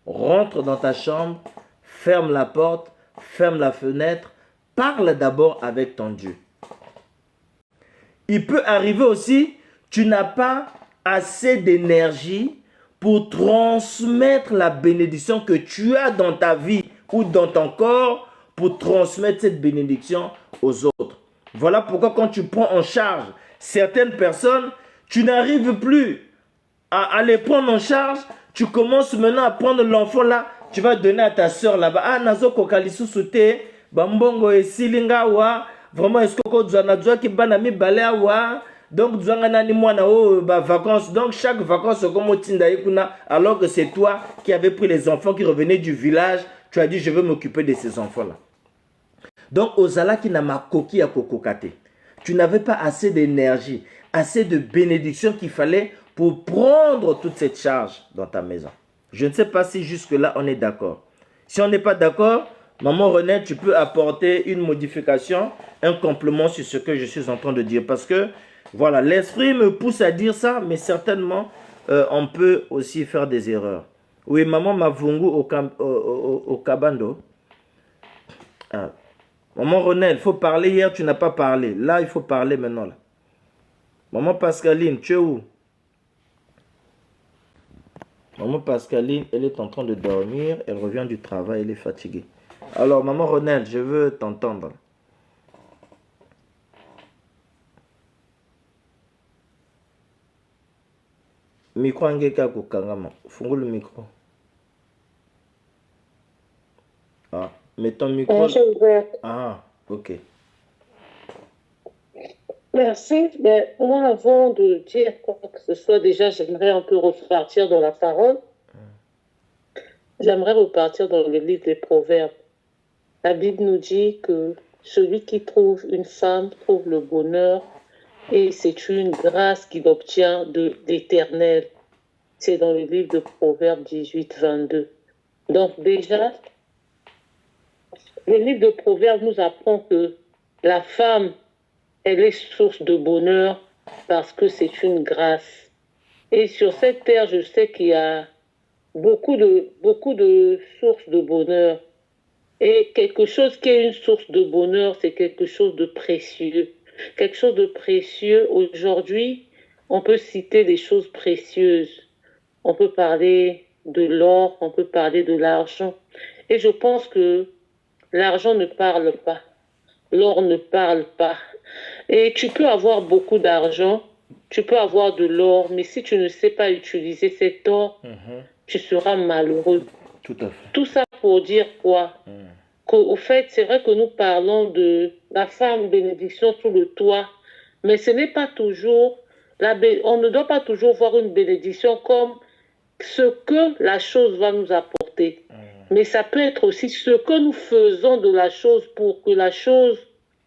rentre dans ta chambre, ferme la porte, ferme la fenêtre, parle d'abord avec ton Dieu. Il peut arriver aussi, tu n'as pas assez d'énergie pour transmettre la bénédiction que tu as dans ta vie ou dans ton corps, pour transmettre cette bénédiction aux autres. Voilà pourquoi quand tu prends en charge certaines personnes, tu n'arrives plus à les prendre en charge. Tu commences maintenant à prendre l'enfant là, tu vas donner à ta soeur là-bas. Ah, nazo kokalisu sute, bambongo e silinga wa, vraiment est-ce que tu as qui banami balea wa, donc tu as nani mwana o vacances. Donc chaque vacances comme au Tindaïkuna, alors que c'est toi qui avais pris les enfants qui revenaient du village, tu as dit je veux m'occuper de ces enfants là. Donc, Ozala qui n'a ma coquille à kokokate. Tu n'avais pas assez d'énergie, assez de bénédiction qu'il fallait pour prendre toute cette charge dans ta maison. Je ne sais pas si jusque-là, on est d'accord. Si on n'est pas d'accord, maman Renée, tu peux apporter une modification, un complément sur ce que je suis en train de dire. Parce que, voilà, l'esprit me pousse à dire ça, mais certainement, on peut aussi faire des erreurs. Oui, maman Mavungu au Kabando. Ah. Maman Renelle, il faut parler. Hier, tu n'as pas parlé. Là, il faut parler maintenant. Là. Maman Pascaline, tu es où? Maman Pascaline, elle est en train de dormir. Elle revient du travail, elle est fatiguée. Alors, maman Renelle, je veux t'entendre. Micro angeka kokangama. Fungo le micro. Ah. Mais ton micro... Ah, ok. Merci. Mais moi, avant de dire quoi que ce soit, déjà, j'aimerais un peu repartir dans la parole. J'aimerais repartir dans le livre des Proverbes. La Bible nous dit que celui qui trouve une femme trouve le bonheur et c'est une grâce qu'il obtient de l'Éternel. C'est dans le livre de Proverbes 18, 22. Donc déjà... Le livre de Proverbes nous apprend que la femme, elle est source de bonheur parce que c'est une grâce. Et sur cette terre, je sais qu'il y a beaucoup de sources de bonheur. Et quelque chose qui est une source de bonheur, c'est quelque chose de précieux. Quelque chose de précieux. Aujourd'hui, on peut citer des choses précieuses. On peut parler de l'or, on peut parler de l'argent. Et je pense que l'argent ne parle pas. L'or ne parle pas. Et tu peux avoir beaucoup d'argent, tu peux avoir de l'or, mais si tu ne sais pas utiliser cet or, tu seras malheureux. Tout à fait. Tout ça pour dire quoi? Qu'au fait, c'est vrai que nous parlons de la femme bénédiction sous le toit, mais ce n'est pas toujours, on ne doit pas toujours voir une bénédiction comme ce que la chose va nous apporter. Mais ça peut être aussi ce que nous faisons de la chose pour que la chose,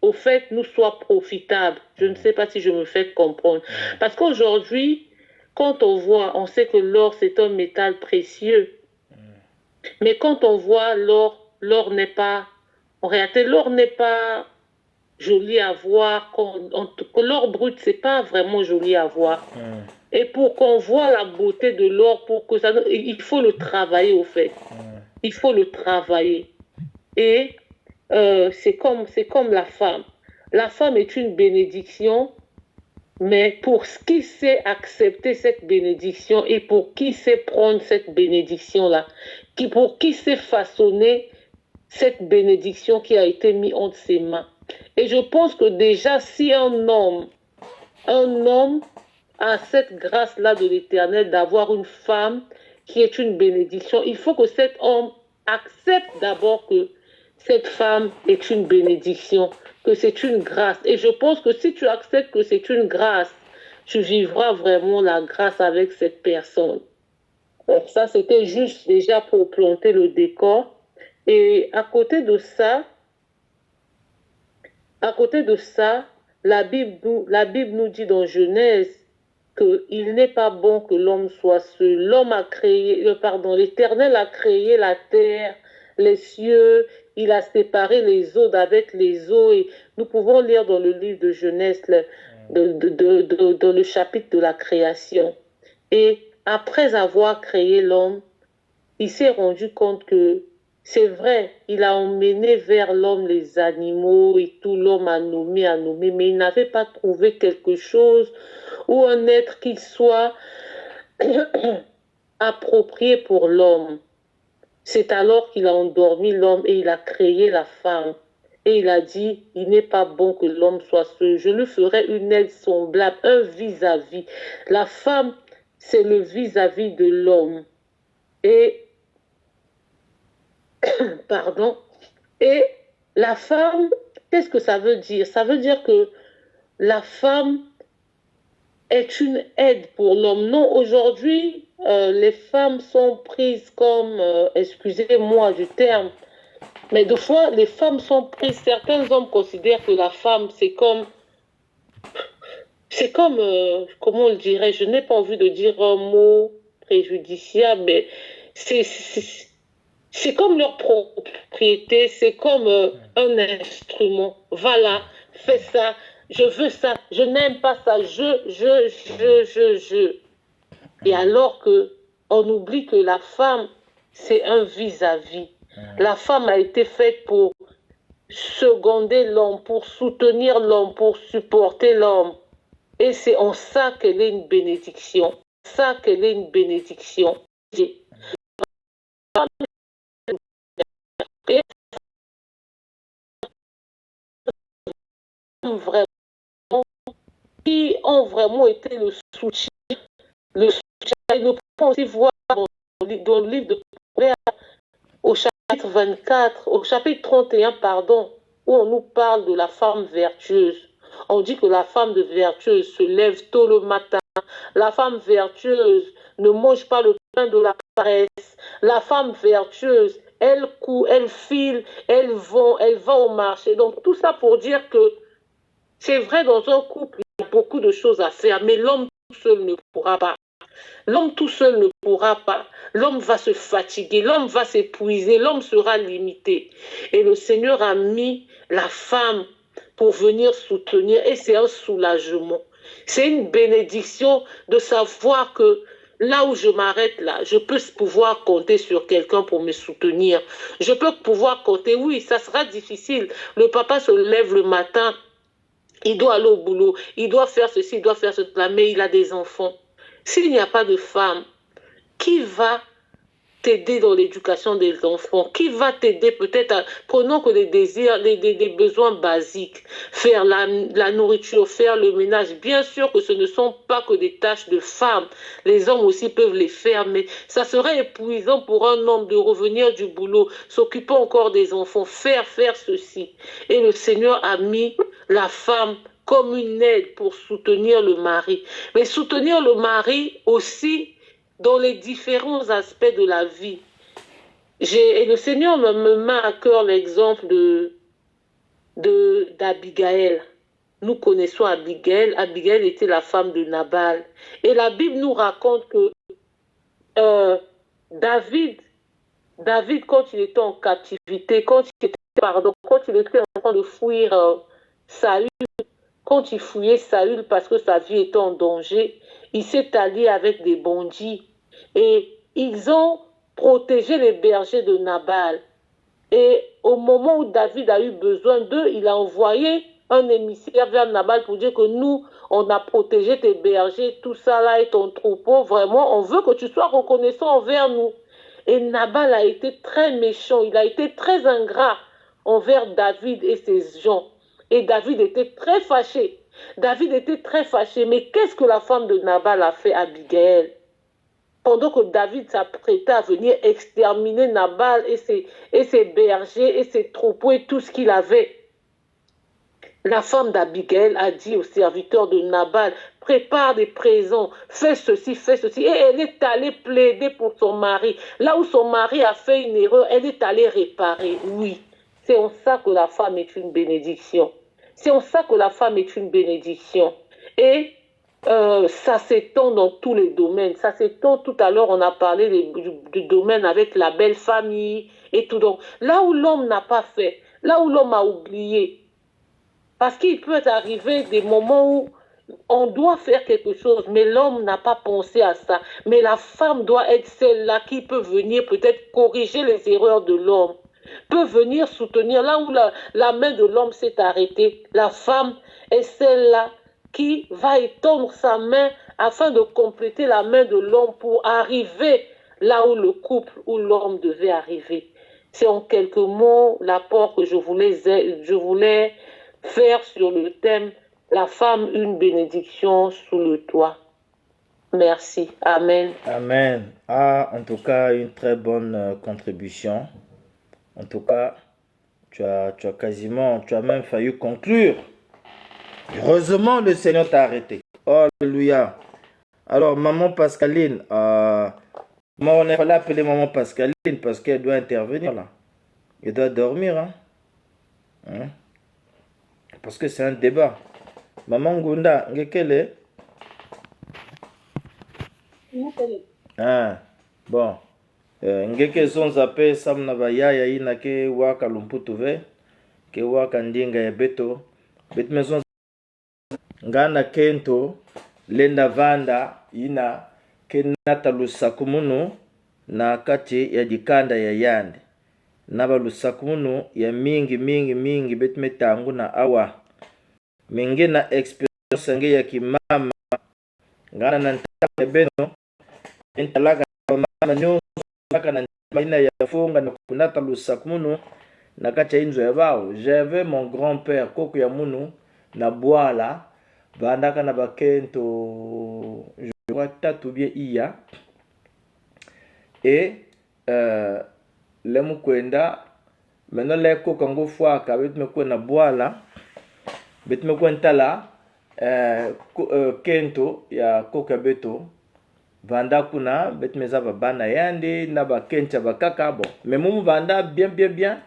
au fait, nous soit profitable. Je ne sais pas si je me fais comprendre. Parce qu'aujourd'hui, quand on voit, on sait que l'or, c'est un métal précieux. Mais quand on voit l'or, l'or n'est pas, en réalité, l'or n'est pas joli à voir. L'or brut, c'est pas vraiment joli à voir. Et pour qu'on voit la beauté de l'or, pour que ça, il faut le travailler au fait. Il faut le travailler. Et c'est comme la femme. La femme est une bénédiction, mais pour qui sait accepter cette bénédiction et pour qui sait prendre cette bénédiction-là, pour qui sait façonner cette bénédiction qui a été mise entre ses mains. Et je pense que déjà, si un homme a cette grâce-là de l'Éternel d'avoir une femme qui est une bénédiction, il faut que cet homme accepte d'abord que cette femme est une bénédiction, que c'est une grâce. Et je pense que si tu acceptes que c'est une grâce, tu vivras vraiment la grâce avec cette personne. Donc ça, c'était juste déjà pour planter le décor. Et à côté de ça, la Bible nous dit dans Genèse qu'il n'est pas bon que l'homme soit seul. L'Éternel a créé la terre, les cieux, il a séparé les eaux d'avec les eaux. Et nous pouvons lire dans le livre de Genèse, dans le chapitre de la création. Et après avoir créé l'homme, il s'est rendu compte que c'est vrai, il a emmené vers l'homme les animaux et tout, l'homme a nommé, mais il n'avait pas trouvé quelque chose ou un être qui soit approprié pour l'homme. C'est alors qu'il a endormi l'homme et il a créé la femme. Et il a dit, il n'est pas bon que l'homme soit seul. Je lui ferai une aide semblable, un vis-à-vis. La femme, c'est le vis-à-vis de l'homme. Et pardon. Et la femme, qu'est-ce que ça veut dire? Ça veut dire que la femme est une aide pour l'homme. Non, aujourd'hui, les femmes sont prises comme, excusez-moi du terme, mais des fois, les femmes sont prises, certains hommes considèrent que la femme, c'est comme, comment on le dirait, je n'ai pas envie de dire un mot préjudiciable, mais c'est comme leur propriété, c'est comme un instrument. Voilà, fais ça, je veux ça, je n'aime pas ça, je. Et alors qu'on oublie que la femme, c'est un vis-à-vis. La femme a été faite pour seconder l'homme, pour soutenir l'homme, pour supporter l'homme. Et c'est en ça qu'elle est une bénédiction. Ça qu'elle est une bénédiction. Et vraiment, qui ont vraiment été le soutien. Et nous pouvons aussi voir dans le livre de Proverbes, au chapitre 24, au chapitre 31, pardon, où on nous parle de la femme vertueuse. On dit que la femme vertueuse se lève tôt le matin. La femme vertueuse ne mange pas le pain de la paresse. La femme vertueuse, elle court, elle file, elle va au marché. Donc tout ça pour dire que c'est vrai, dans un couple, il y a beaucoup de choses à faire, mais l'homme tout seul ne pourra pas. L'homme tout seul ne pourra pas. L'homme va se fatiguer, l'homme va s'épuiser, l'homme sera limité. Et le Seigneur a mis la femme pour venir soutenir, et c'est un soulagement. C'est une bénédiction de savoir que là où je m'arrête là, je peux pouvoir compter sur quelqu'un pour me soutenir. Je peux pouvoir compter, oui, ça sera difficile. Le papa se lève le matin, il doit aller au boulot, il doit faire ceci, il doit faire cela, mais il a des enfants. S'il n'y a pas de femme, qui va t'aider dans l'éducation des enfants? Qui va t'aider peut-être à... Prenons que des désirs, des besoins basiques. Faire la nourriture, faire le ménage. Bien sûr que ce ne sont pas que des tâches de femmes. Les hommes aussi peuvent les faire, mais ça serait épuisant pour un homme de revenir du boulot, s'occuper encore des enfants, faire ceci. Et le Seigneur a mis la femme comme une aide pour soutenir le mari. Mais soutenir le mari aussi dans les différents aspects de la vie. Et le Seigneur me met à cœur l'exemple d'Abigaël. Nous connaissons Abigaël. Abigaël était la femme de Nabal. Et la Bible nous raconte que David, quand il était en captivité, quand il était en train de fuir Saül, quand il fouillait Saül parce que sa vie était en danger, il s'est allié avec des bandits et ils ont protégé les bergers de Nabal. Et au moment où David a eu besoin d'eux, il a envoyé un émissaire vers Nabal pour dire que nous, on a protégé tes bergers, tout ça là est ton troupeau, vraiment, on veut que tu sois reconnaissant envers nous. Et Nabal a été très méchant, il a été très ingrat envers David et ses gens. Et David était très fâché. Mais qu'est-ce que la femme de Nabal a fait à Abigaël? Pendant que David s'apprêtait à venir exterminer Nabal et ses bergers et ses troupeaux et tout ce qu'il avait, la femme d'Abigaël a dit au serviteur de Nabal, prépare des présents, fais ceci. Et elle est allée plaider pour son mari. Là où son mari a fait une erreur, elle est allée réparer. Oui, c'est en ça que la femme est une bénédiction. Et ça s'étend dans tous les domaines. Ça s'étend, tout à l'heure, on a parlé du domaine avec la belle famille et tout. Donc, là où l'homme n'a pas fait, là où l'homme a oublié, parce qu'il peut arriver des moments où on doit faire quelque chose, mais l'homme n'a pas pensé à ça. Mais la femme doit être celle-là qui peut venir peut-être corriger les erreurs de l'homme, peut venir soutenir. Là où la main de l'homme s'est arrêtée, la femme est celle-là qui va étendre sa main afin de compléter la main de l'homme pour arriver là où le couple, où l'homme devait arriver. C'est en quelques mots l'apport que je voulais faire sur le thème « La femme, une bénédiction sous le toit ». Merci. Amen. Amen. En tout cas, une très bonne contribution. En tout cas, tu as même failli conclure. Heureusement, le Seigneur t'a arrêté. Alléluia. Alors, maman Pascaline, on est allé appeler maman Pascaline parce qu'elle doit intervenir là. Elle doit dormir. Hein? Parce que c'est un débat. Maman Gunda, quelle est? Bon. Ngeke son zape samna bayaya ina ke waka lumputuve ke waka ndinga ya beto bet maison ngana kento lenda vanda ina ke nata lusakumunu na kati ya dikanda ya yande naba lusakumunu ya mingi bet metangu na awa mingi na experience nge ya kimama ngana na ntaka beno entalaga mama nyo na maina ya funga na kunata lusakumunu na kati ya inzo ya bao. J'avais mon grand-père koko ya munu na bwala bandaka na bakento je crois tatu bien iya et le mukwenda maintenant le koko ngo fwaka bet me kwena bwala bet me kwentala kento ya koko ya beto vanda kuna bet meza bana yande na bakencha bakaka bon mais mumu vanda bien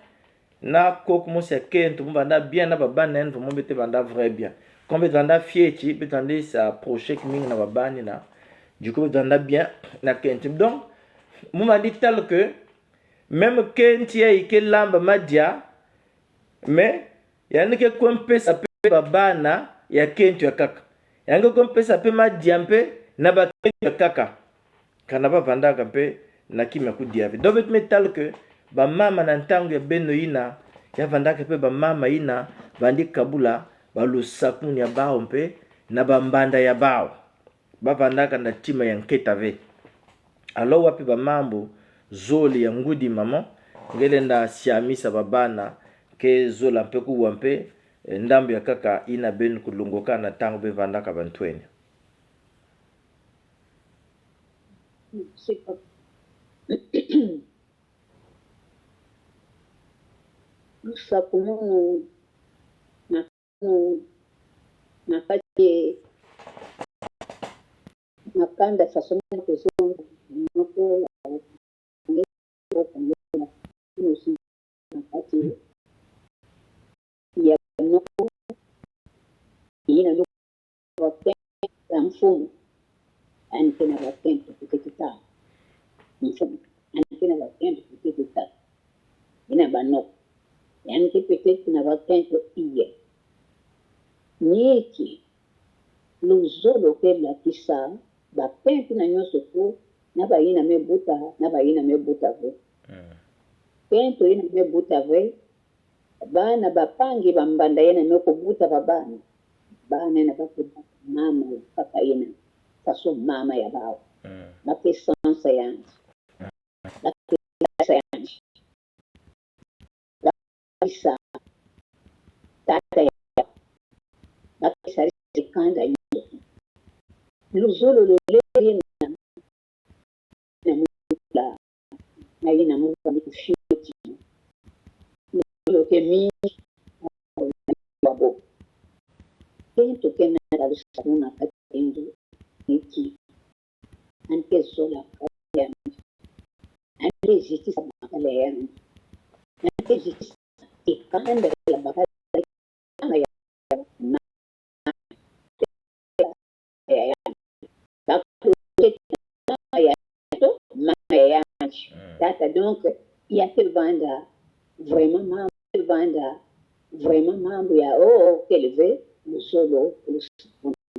na koko mo se kento mu vanda bien na bana yande mo bete vanda vrai bien comme bet vanda fieti bet vanda sa projet mingi na babani na du coup bet vanda bien na kento. Donc mu m'a dit tel que même kenti ya ike lamba madia mais yani ke kompe sa pe babana ya kento ya kaka yango kompe sa pe madia mpe na bakento ya kaka. kana bavandaka mpe na kimia kudiave do beti metal ke bamama na ntango ya beno ina yavandaka mpe bamama ina bandi kabula balusakuni ya bao mpe na bambanda ya bao bavandaka na tima ya nketa ve alo wapi bamambo zoli ya ngudi mama ngelenda siamisa babana ke zola mpe kuwa mpe ndambo ya kaka ina benu kulungoka na tango bevandaka bantweni. Sakumu na kati nakanda façon kuzungu nako nakati ya noko ina noko wakati mfumo anatena wakati kukita mfumo anatena wakati kukita ina banoko yani peut-être na wakati iye nieki luzolo ke la kisa ba pente na nyoso ko na ba ina mebuta ve pente ina mebuta ve bana bapangi bambanda yena meko buta babana bana na bakuba mama papa ina faso mama ya bao na pesansa yangu na pesansa yangu isa tata ya na pesa kanda luzolo lo le na ina mungu ni kushiti lo ke mi babo kento kena la sana katendo niki anke zola ya anke jiti sa bakala ya anke jiti ikanda la bakala ya Tata, donc, il y a que vendre vraiment mambo ya kélevé le solo le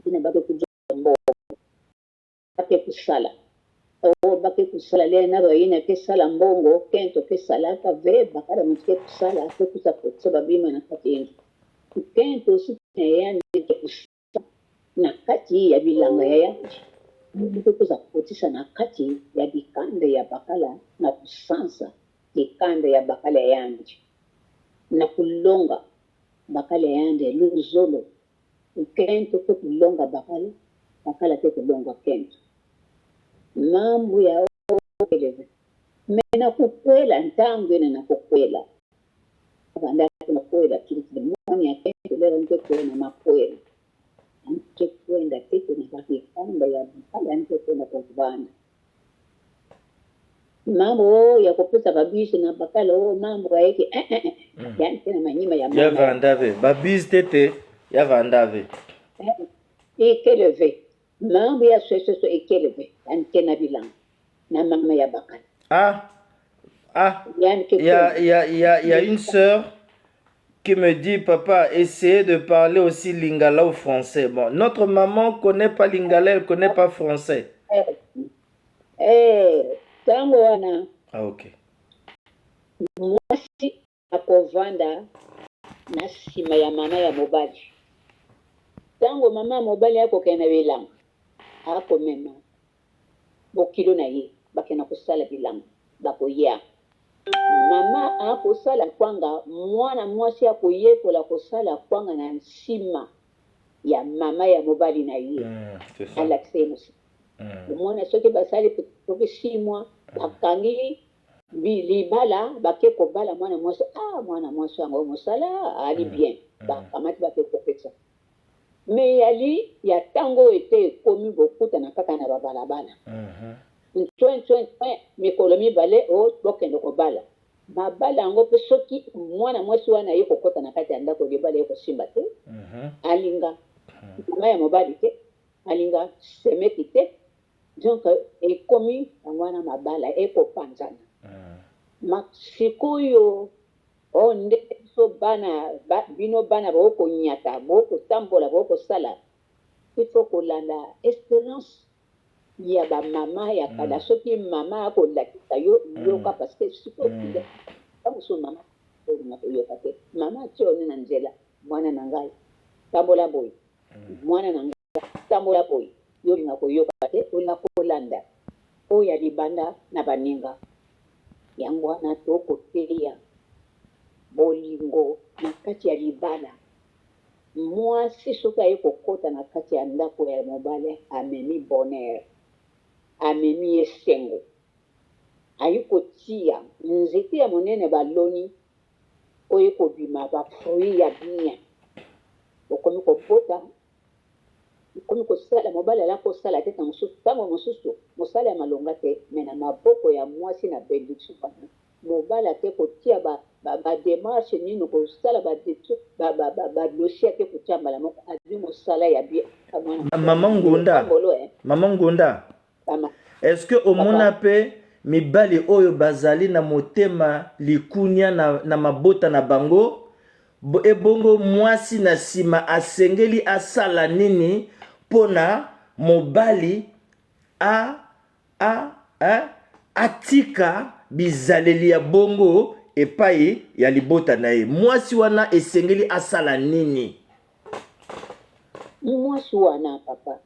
ina bake kujombo bake kusala bake kusala le na ba ina ke sala mbongo kento ke sala ka ve bakara mutke kusala ke kusa kutsa babima na kati kento si ya ndike kusala na kati ya bilanga ya Mtu kuza kutisa na kati ya bikande ya bakala na kusansa bikande ya bakala yandi na kulonga bakala yandi luzolo kento ke kulonga bakala ke kulonga kento mambo ya keleve mena kukwela ntango na kukwela banda kuna kwela kile mwani ya kento leo ndio kuna makwela anke kwenda kitu ni bakikanda ya bakala anke kwenda kuvana mambo ya kupita babisi na bakala mambo yake yani tena manyima ya mama ya vandave babisi tete ya vandave ekeleve mambo ya seso ekeleve anke na bilang na mama ya bakala il y a une sœur qui me dit, papa, essayez de parler aussi lingala ou français. Bon, notre maman ne connaît pas lingala, elle ne connaît pas français. Tango wana. Ah, ok. Mwasi akovanda na sima ya mama ya mobali. Tango mama ya mobali yako kena bilanga. Ako mema. Bokilo na ye. Bakena kusala bilanga. Bako ya. Mama akosala kwanga mwana mwasi akoyekola kosala kwanga na nsima ya mama ya mobali na ye alaksemusi mwana soki basali toki 6 mois bakangi libala bake kobala mwana mwasi yango mosala ali bien bakamati bake kopesa me ali ya tango ete ekomi bokutana kaka na babalabala mikolo mibale bokende kobala babala yango mpe soki mwana mwasi wana ye kokota na kati ya ndako libala ye kosimba te alinga mama ya mobali te alinga semeki te donc ekomi yango wana mabala ekopanzana sikoyo nde biso bino bana bakokonyata bakotambola bakosala il faut kolanda espérance il y a ba maman ya kada soki maman ko lakita yo yoka parce que siko kile kama so maman ko na yoka te maman tio ni nanjela mwana nangai tambola boy mwana nangai tambola boy yo na ko yoka te una ko landa o ya libanda na baninga yango na to ko telia bolingo na kati ya libala mwasi soki aye kokota na kati ya ndako ya mobali amemi bonheur amemi esengo aye kotia nzete ya monene baloni oye kobima bafruit ya bien okomi kobota okomi kosala mobali ala kosala te ntango mosusu mosala ya malonga te me na maboko ya mwasi na bendiction wana mobali ate kotia bademarshe nini kosala badossier ate kotia mbala moko azwi mosala ya bien Maman Ngonda est-ce que omona pe mibali oyo bazali na motema likunya na mabota na bango ebongo mwasi na sima asengeli asala nini pona mobali atika bizaleli ya bongo epai ya libota na ye mwasi wana esengeli asala nini mwasi wana papa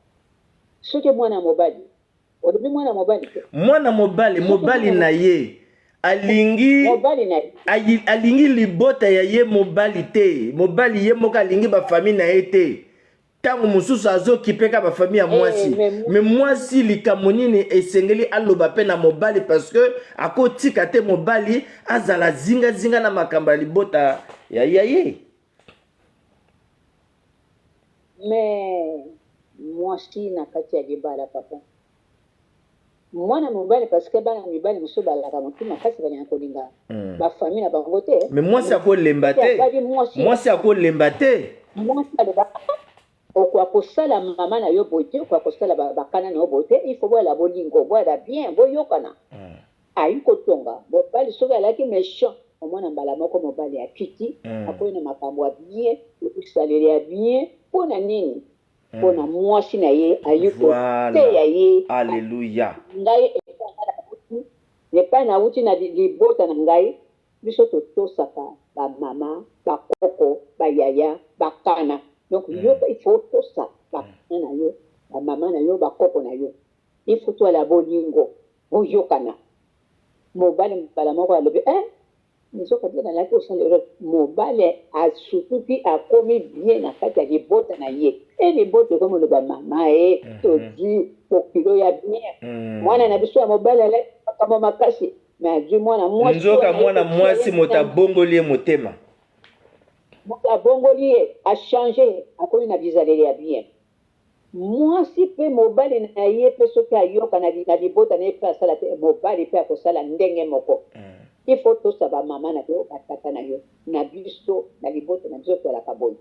soki mwana mobali odebi mwana mobali na ye alingi libota ya ye mobali te mobali ye moko alingi bafamille na ye te tango mosusu azokipeka bafamille ya mwasi me mwasi likambo nini esengeli aloba pe na mobali parce que akotika te mobali azala zinga na makambo ya libota ya ye me mwasi na kati ya libala papa mwana mobali parce que bana mibali mosusu balaka motema kasi balinga kolinga bafamille na bango te me mwasi akolemba te mwasi aloba okwa kosala mama na yo bote okwa kosala bakana na yo bote il faut boyala bolingo boyala bien boyokana ayi kotonga mobali soki alaki méchant omwana mbala moko mobali akiti akoyi na makambo ya bien esaleli ya bien mpona nini mpona mwasi na ye ayi koteya ye alleluya ngai epai nauti na libota na ngai biso totosaka bamama bakoko bayaya bakana donc yo il faut tosa bakana na yo bamama na yo bakoko na yo il faut toala bolingo boyokana mobali mbala moko alobi nzoka te nalaki osala mobali asutuki akomi bien na kati ya libota na ye libota ekomi oloba mama todi tokilo ya bien mwana na biso ya mobali alaki makambo makasi me azwi mwana mwasi nzoka mwana mwasi moto abongoli ye motema moto abongoli ye achange akomi na bizaleli ya bien mwasi mpe mobali na ye mpe soki ayoka na libota na ye mpe asala te mobali mpe akosala ndenge moko il faut tosa bamama na yo batata na yo na biso na libota na biso toalaka boye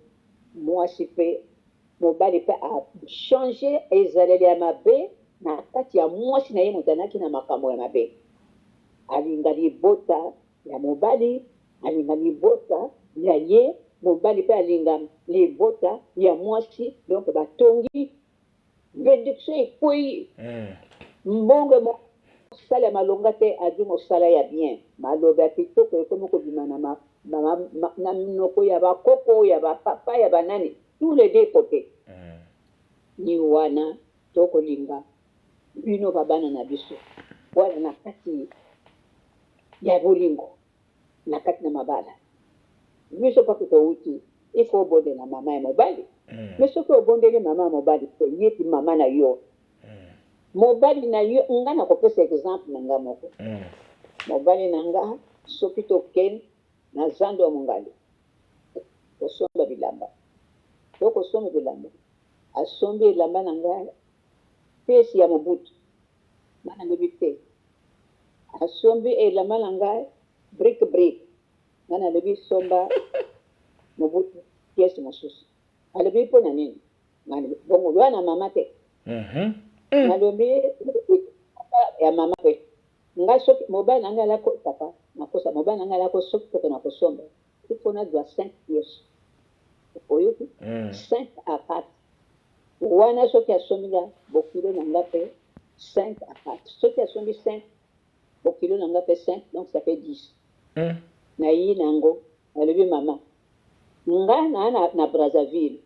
mwasi mpe mobali mpe achange ezaleli ya mabe na kati ya mwasi na ye moto anaki na makambo ya mabe alinga libota ya mobali alinga libota ya ye mobali mpe alinga libota ya mwasi donc batongi bendiction ekoyi mbongo mosala ya malonga te azwi mosala ya bien maloba ya kitoko ekomi kobima na minoko ya bakoko ya bapapa ya banani tous les deux côtés ni wana tokolinga bino babana na biso wana na kati ya bolingo na kati na mabala biso mpaka touti il faut obondela mama ya mobali me soki obondeli mama ya mobali te yepi mama na yo mobali na yo nga na kopesa exemple na nga moko mobali na nga soki tokende na zando ya mongali tosomba bilamba tokosomba bilamba asombi elamba na nga pesi ya mobutu nga nalobi te asombi elamba na nga brique nga nalobi somba mobutu piese mosusu alobi mpo na nini bongo wana mama te nalobi ya mama pe nga soki mobali na nga alako papa nakosa mobali na nga alako soki toke na kosomba ifo nazwa 5 pièces oyoki 5 à 4 wana soki asombi nga bokilo na nga pe 5 à 4. Ceux qui sont mis 5, au kilo nanga fait 5, donc ça fait 10. Naï nango, elle vu maman. Nga na Brazzaville,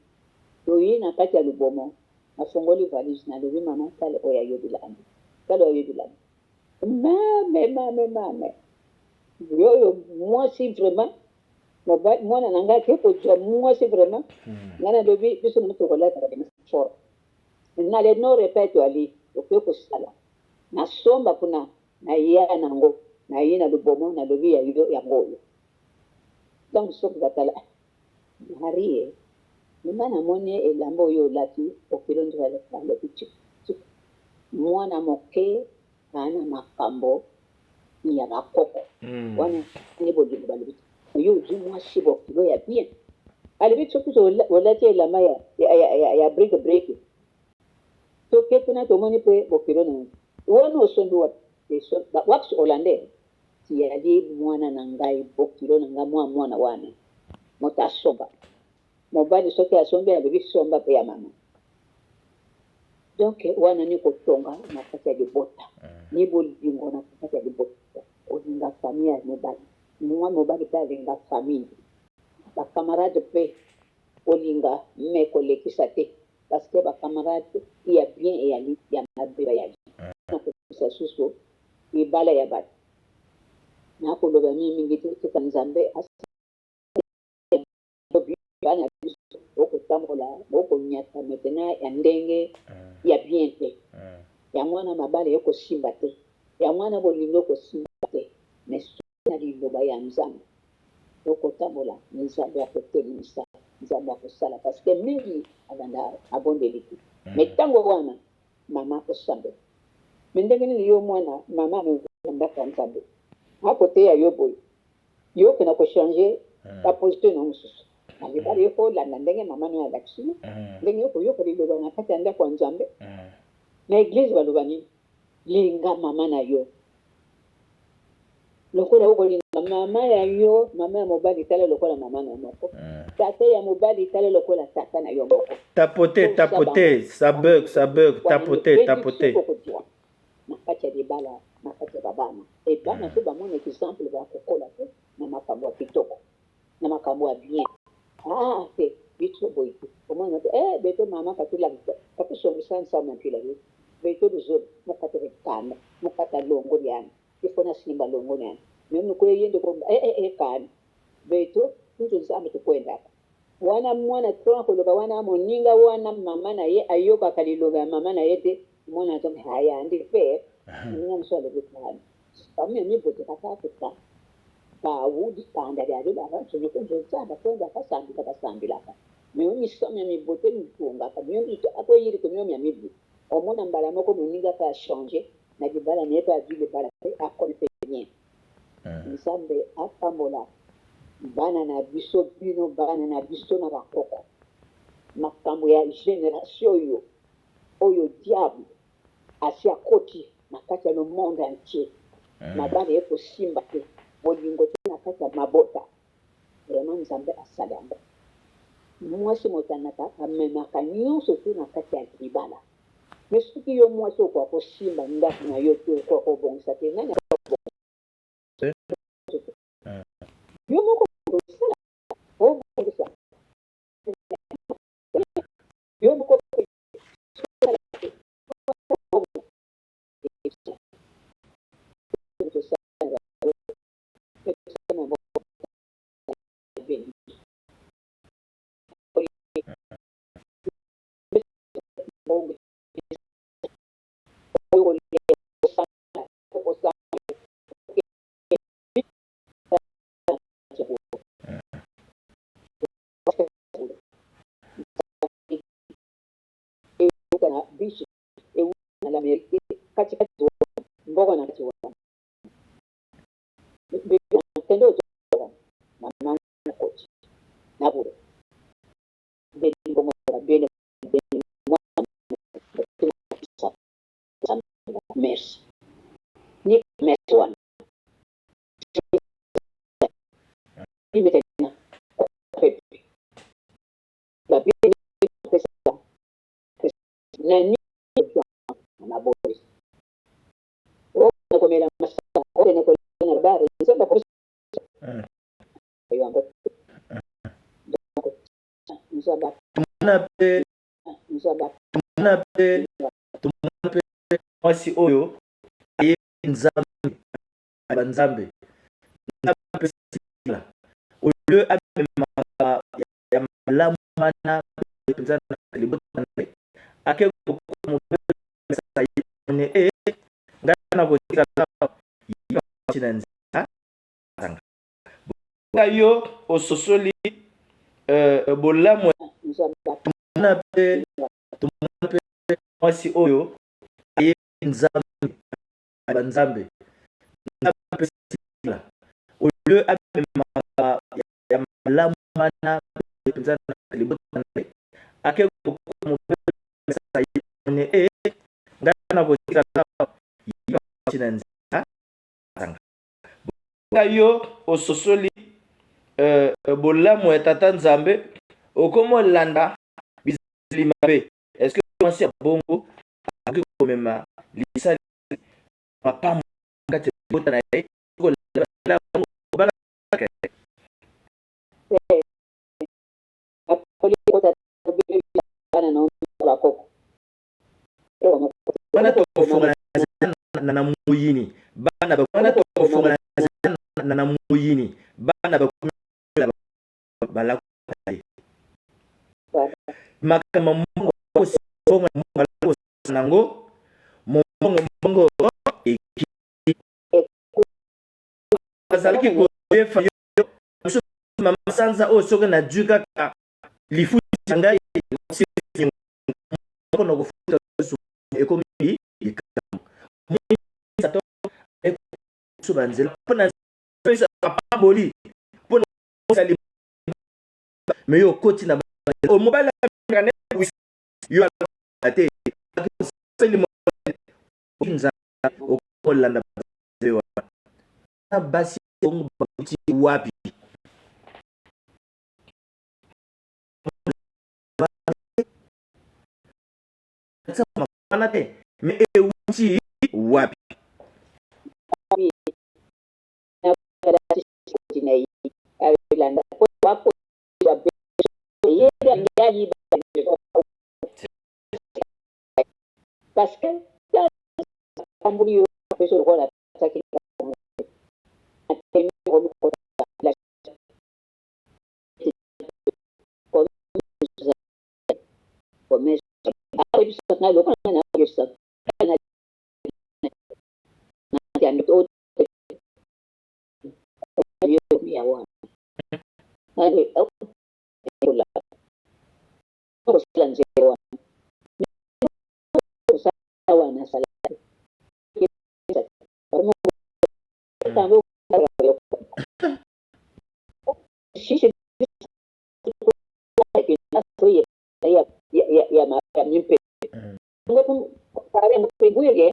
oui, na kati ya Lubomo, afongoli valise na levi maman, kale oya yobilani. Kale oya yobilani. Mais. Moi, si vraiment, moi, nanga kepo jwa, moi, si vraiment, ngana levi, biso na mutu kola kaka dema fort. Na le no répète ali, okwe ko sala. Na somba kuna, na iya nango, na iya na Lubomo, na levi ya ngoyo. Donc, soki batala, Marie, mwana moni elamba oyo olati okilo nzwa lekalo pichu. Mwana moke ana makambo ya bakoko. Wana ni bolingo balobi. Oyo uji mwasi bokilo ya bien. Alibi soki olati elamba ya break. To ketuna to moni pe bokilo na. Wana osondu wa wax hollandais. Ti yali mwana na ngai bokilo na ngamwa mwana wana. Mota soba. Mobali soki asombi alobi somba pe ya mama. Donc wana ni kotonga na kati ya libota. Ni bolingo na kati ya libota. Olinga famille ya mobali. Mwa mobali pe alinga famille. Ba camarade pe olinga me kolekisa te. Parce que ba camarade ya bien et ya li ya mabe ya li. Na ko susu ibala ya batu. Na ko loba mingi te kanzambe bana biso okotambola okonyata maintenant ya ndenge ya bien te ya mwana mabale yokosimba te ya mwana bolingo okosimba te mais na liloba ya nzambe okotambola nzambe akotelemisa nzambe akosala parce que mingi abanda abondeli te mais ntango wana mama akosambela me ndenge nini yo mwana mama amendaka nzambe akoteya yo boye yo okenda kochange baposition na mosusu alibali yokolanda ndenge mama no alakisi ndenge yokoyoka liloba na kati ya ndako ya nzambe na eglize baloba nini linga mama na yo lokola okolinga mama ya yo mama ya mobali tala lokola mama na moko tata ya mobali tala lokola tata na yo moko tapoter ça bug tapoter na kati ya libala na kati ya babana e bana pe bamona exemple bakokola te na makambo ya kitoko na makambo ya bien c'est bitu boy comment on beto mama katula katu somisa nsama mpila yo beto bizo mokata rekana mokata longo yana ifona simba longo yana mimi ko yende ko kan beto nto nsama tukwenda wana mwana twa ko loba wana moninga wana mama na ye ayoka kaliloga mama na yete mwana to haya ndi fe ninga msole bitana kama mimi bote kaka Wudi panda dari baba tuni kunjo tsaba kwenda kasambila ka mimi somya mibote mitunga ka mimi ako yiri ko mimi mibi omona mbala moko muninga ka changer na dibala ne pa dile bala a konfe bien nsambe apambola bana na biso bino bana na biso na bakoko makambo ya generation oyo diable asia koti na kati ya le monde entier na bana eko simba te bolingo te na kati ya mabota vraiment nzambe asali yango mwasi motanaka amemaka nyonso te na kati ya libala me soki yo mwasi okoka kosimba ndako na yo te okoka kobongisa te nani yo moko osala obongisa yo moko bishi na la mérité katikati mboko na kati wana tendo na mama na coach na bure beli mbongo la beli merci ni merci wana ni metena pepe ba beli na ni na boys mwasi oyo aye nzambe banzambe nzambe sila au lieu amemaka ya malamu wana penza na libota na ake ko mo sa yone ngana ko tika yiba tina nzanga yo ososoli bolamu na pe mwasi oyo aye nzambe banzambe nzambe sila au lieu amemaka ya malamu wana penza na libota na ake ko mo sa yone ngana ko tika yiba tina nzanga yo ososoli bolamu ya tata nzambe okomo landa bizali mabe. Est-ce que mwasi ya bongo akoki komema lisali mapambo kati ya libota na ye bana tokofunga na muyini bana bakwana tokofunga na muyini bana bakuna bala makama mongo kosonga mongo nango mongo eki azalaki koyefa yo mama sanza o soka na juka ka lifu ngai kono kofuta ekomi ikam sato subanzela pona pesa pamboli pona sali mais yo koti na o mobile ngane yo ate seli mo inza o kolanda zewa na basi ngo bakuti wapi sama mana te mais e uti wapi parce que Cambouille fait ce rôle à ça qu'il a tellement la comme après ça n'a aucun n'a ça n'a n'a autre ya wa allez hop là pour ça nzero ça wana sala si c'est ya mimpe ngo pare mpe buye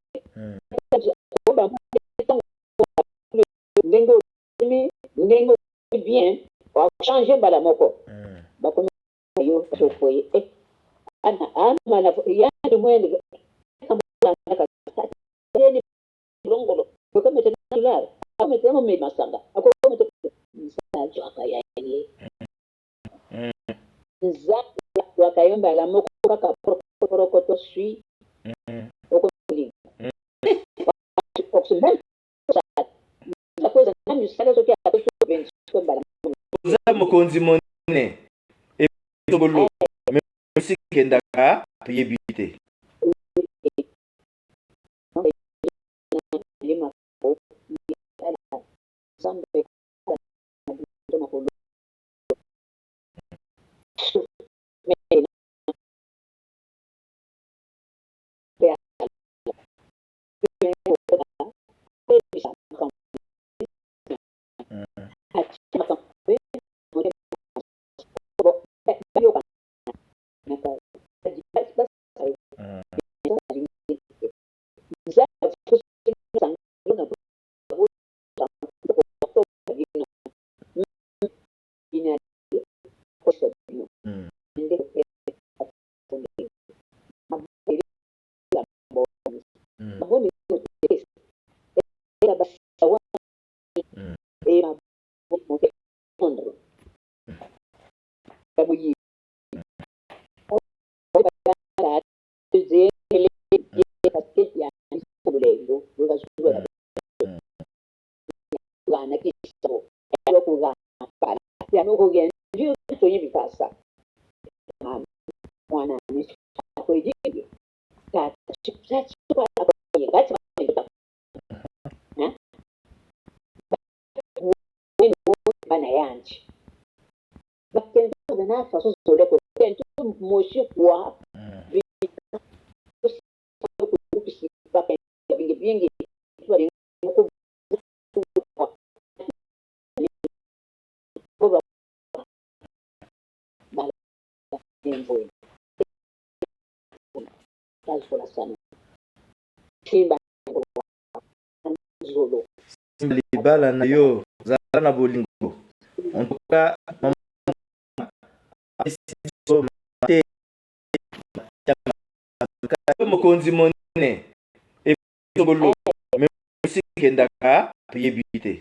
ndengo bien va changer bala moko ba ko yo so foi ana na ya de moyen kama ka ni rongolo ko mete dolar ko mete mo me masanga ko mete misala jo akaya ni za wakayomba la moko kaka prokoto sui oko li oxygen la cosa na misala zo kia ko ben ko bala za mokonzi monene e tobolo mais kendaka yebite libala na yo zala na bolingo en tout cas mokonzi monene ebolo kendaka yebi te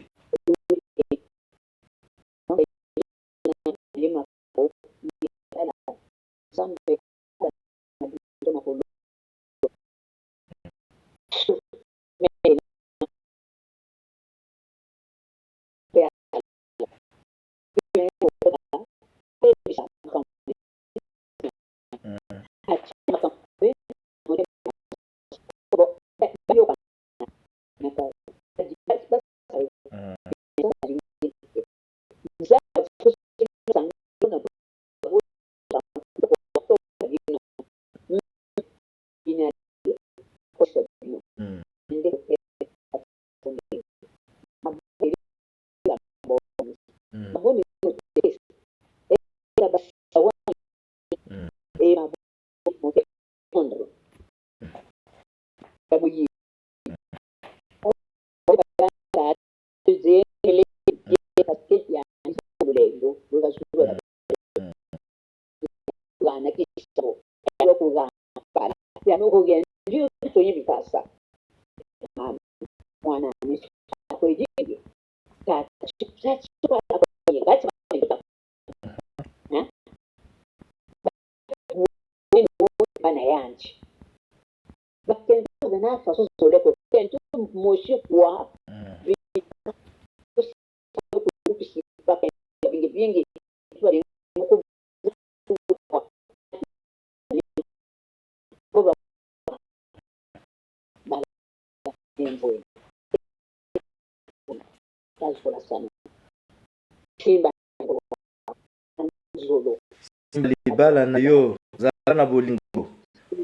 libala na yo zala na bolingo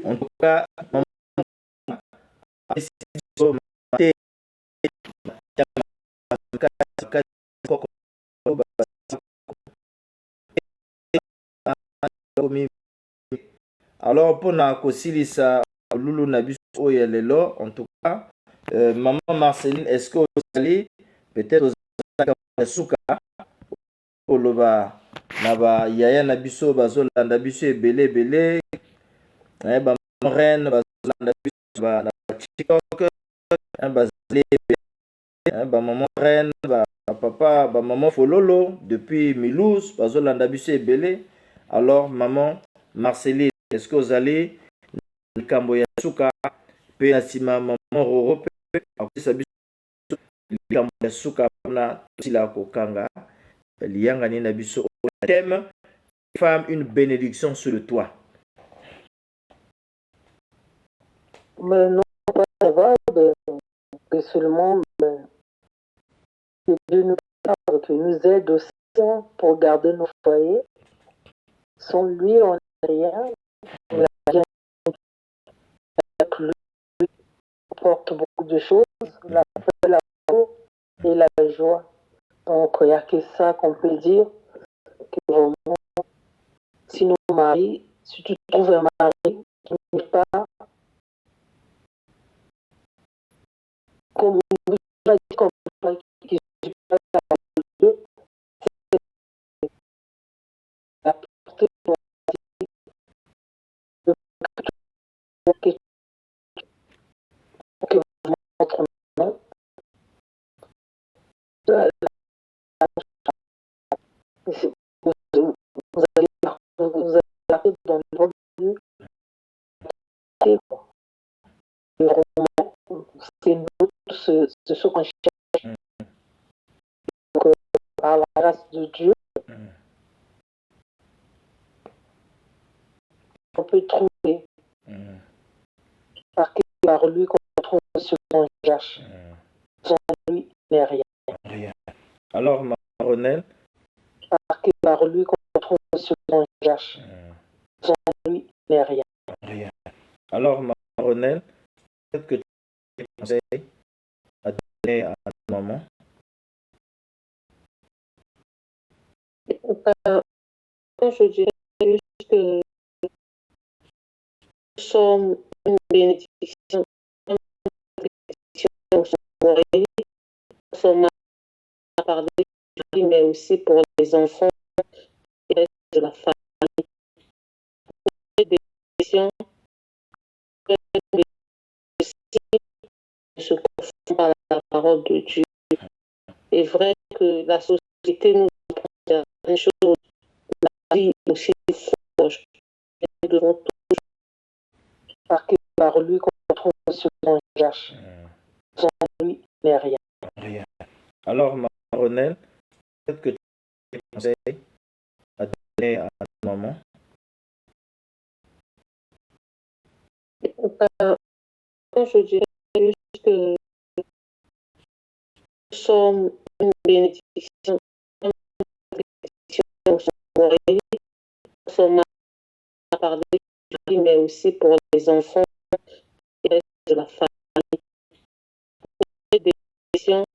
en tout cas alors mpona kosilisa lulu na biso oyo lelo en tout cas maman Marceline est-ce que ozali peut-être suka koloba na ba yaya na biso bazolanda biso ebele ba reine bazolanda biso na TikTok bazali ba maman reine ba papa ba maman fololo depuis Mulhouse bazolanda biso ebele. Alors maman Marceline, est-ce que vous allez likambo ya suka pe na sima maman Roro pe akisa biso likambo ya suka na sila kokanga lianga ni na biso thème femme une bénédiction sur le toit. Mais non, ça va, que seulement que Dieu nous parle, que nous aide aussi pour garder nos foyers. Sans lui, on n'a rien. On a rien. Lui porte beaucoup de choses, la paix, l'amour et la joie. Donc, il n'y a que ça qu'on peut dire. Que vraiment, si nos maris, si tu trouves un mari qui n'est pas comme qui n'est pas Dieu, c'est apporter que votre main, vous allez partir dans le bon Dieu. Le roman, c'est nous, ce qu'on cherche. Donc, par la grâce de Dieu, on peut trouver par lui qu'on trouve ce qu'on cherche. Sans lui, il n'est rien. Rien. Alors, Maronel, Par lui qu'on trouve ce qu'on cherche. Sans lui, il n'est rien. Rien. Alors, Maronel, peut-être que tu as des conseils à donner à ta maman. Je dirais juste que nous sommes une bénédiction. Nous sommes à parler, mais aussi pour les enfants et le reste de la famille. Des bénédictions se confondent par la parole de Dieu. C'est vrai que la société nous apprend une chose, la vie aussi proche. Nous devons toujours par lui qu'on trouve ce qu'on cherche. Sans lui, il n'est rien. Rien. Alors, Maronel, peut-être que tu as des conseils à donner à ta maman. Je dirais juste que nous sommes une bénédiction. Nous sommes à parler, mais aussi pour les enfants et le reste de la famille. Des bénédictions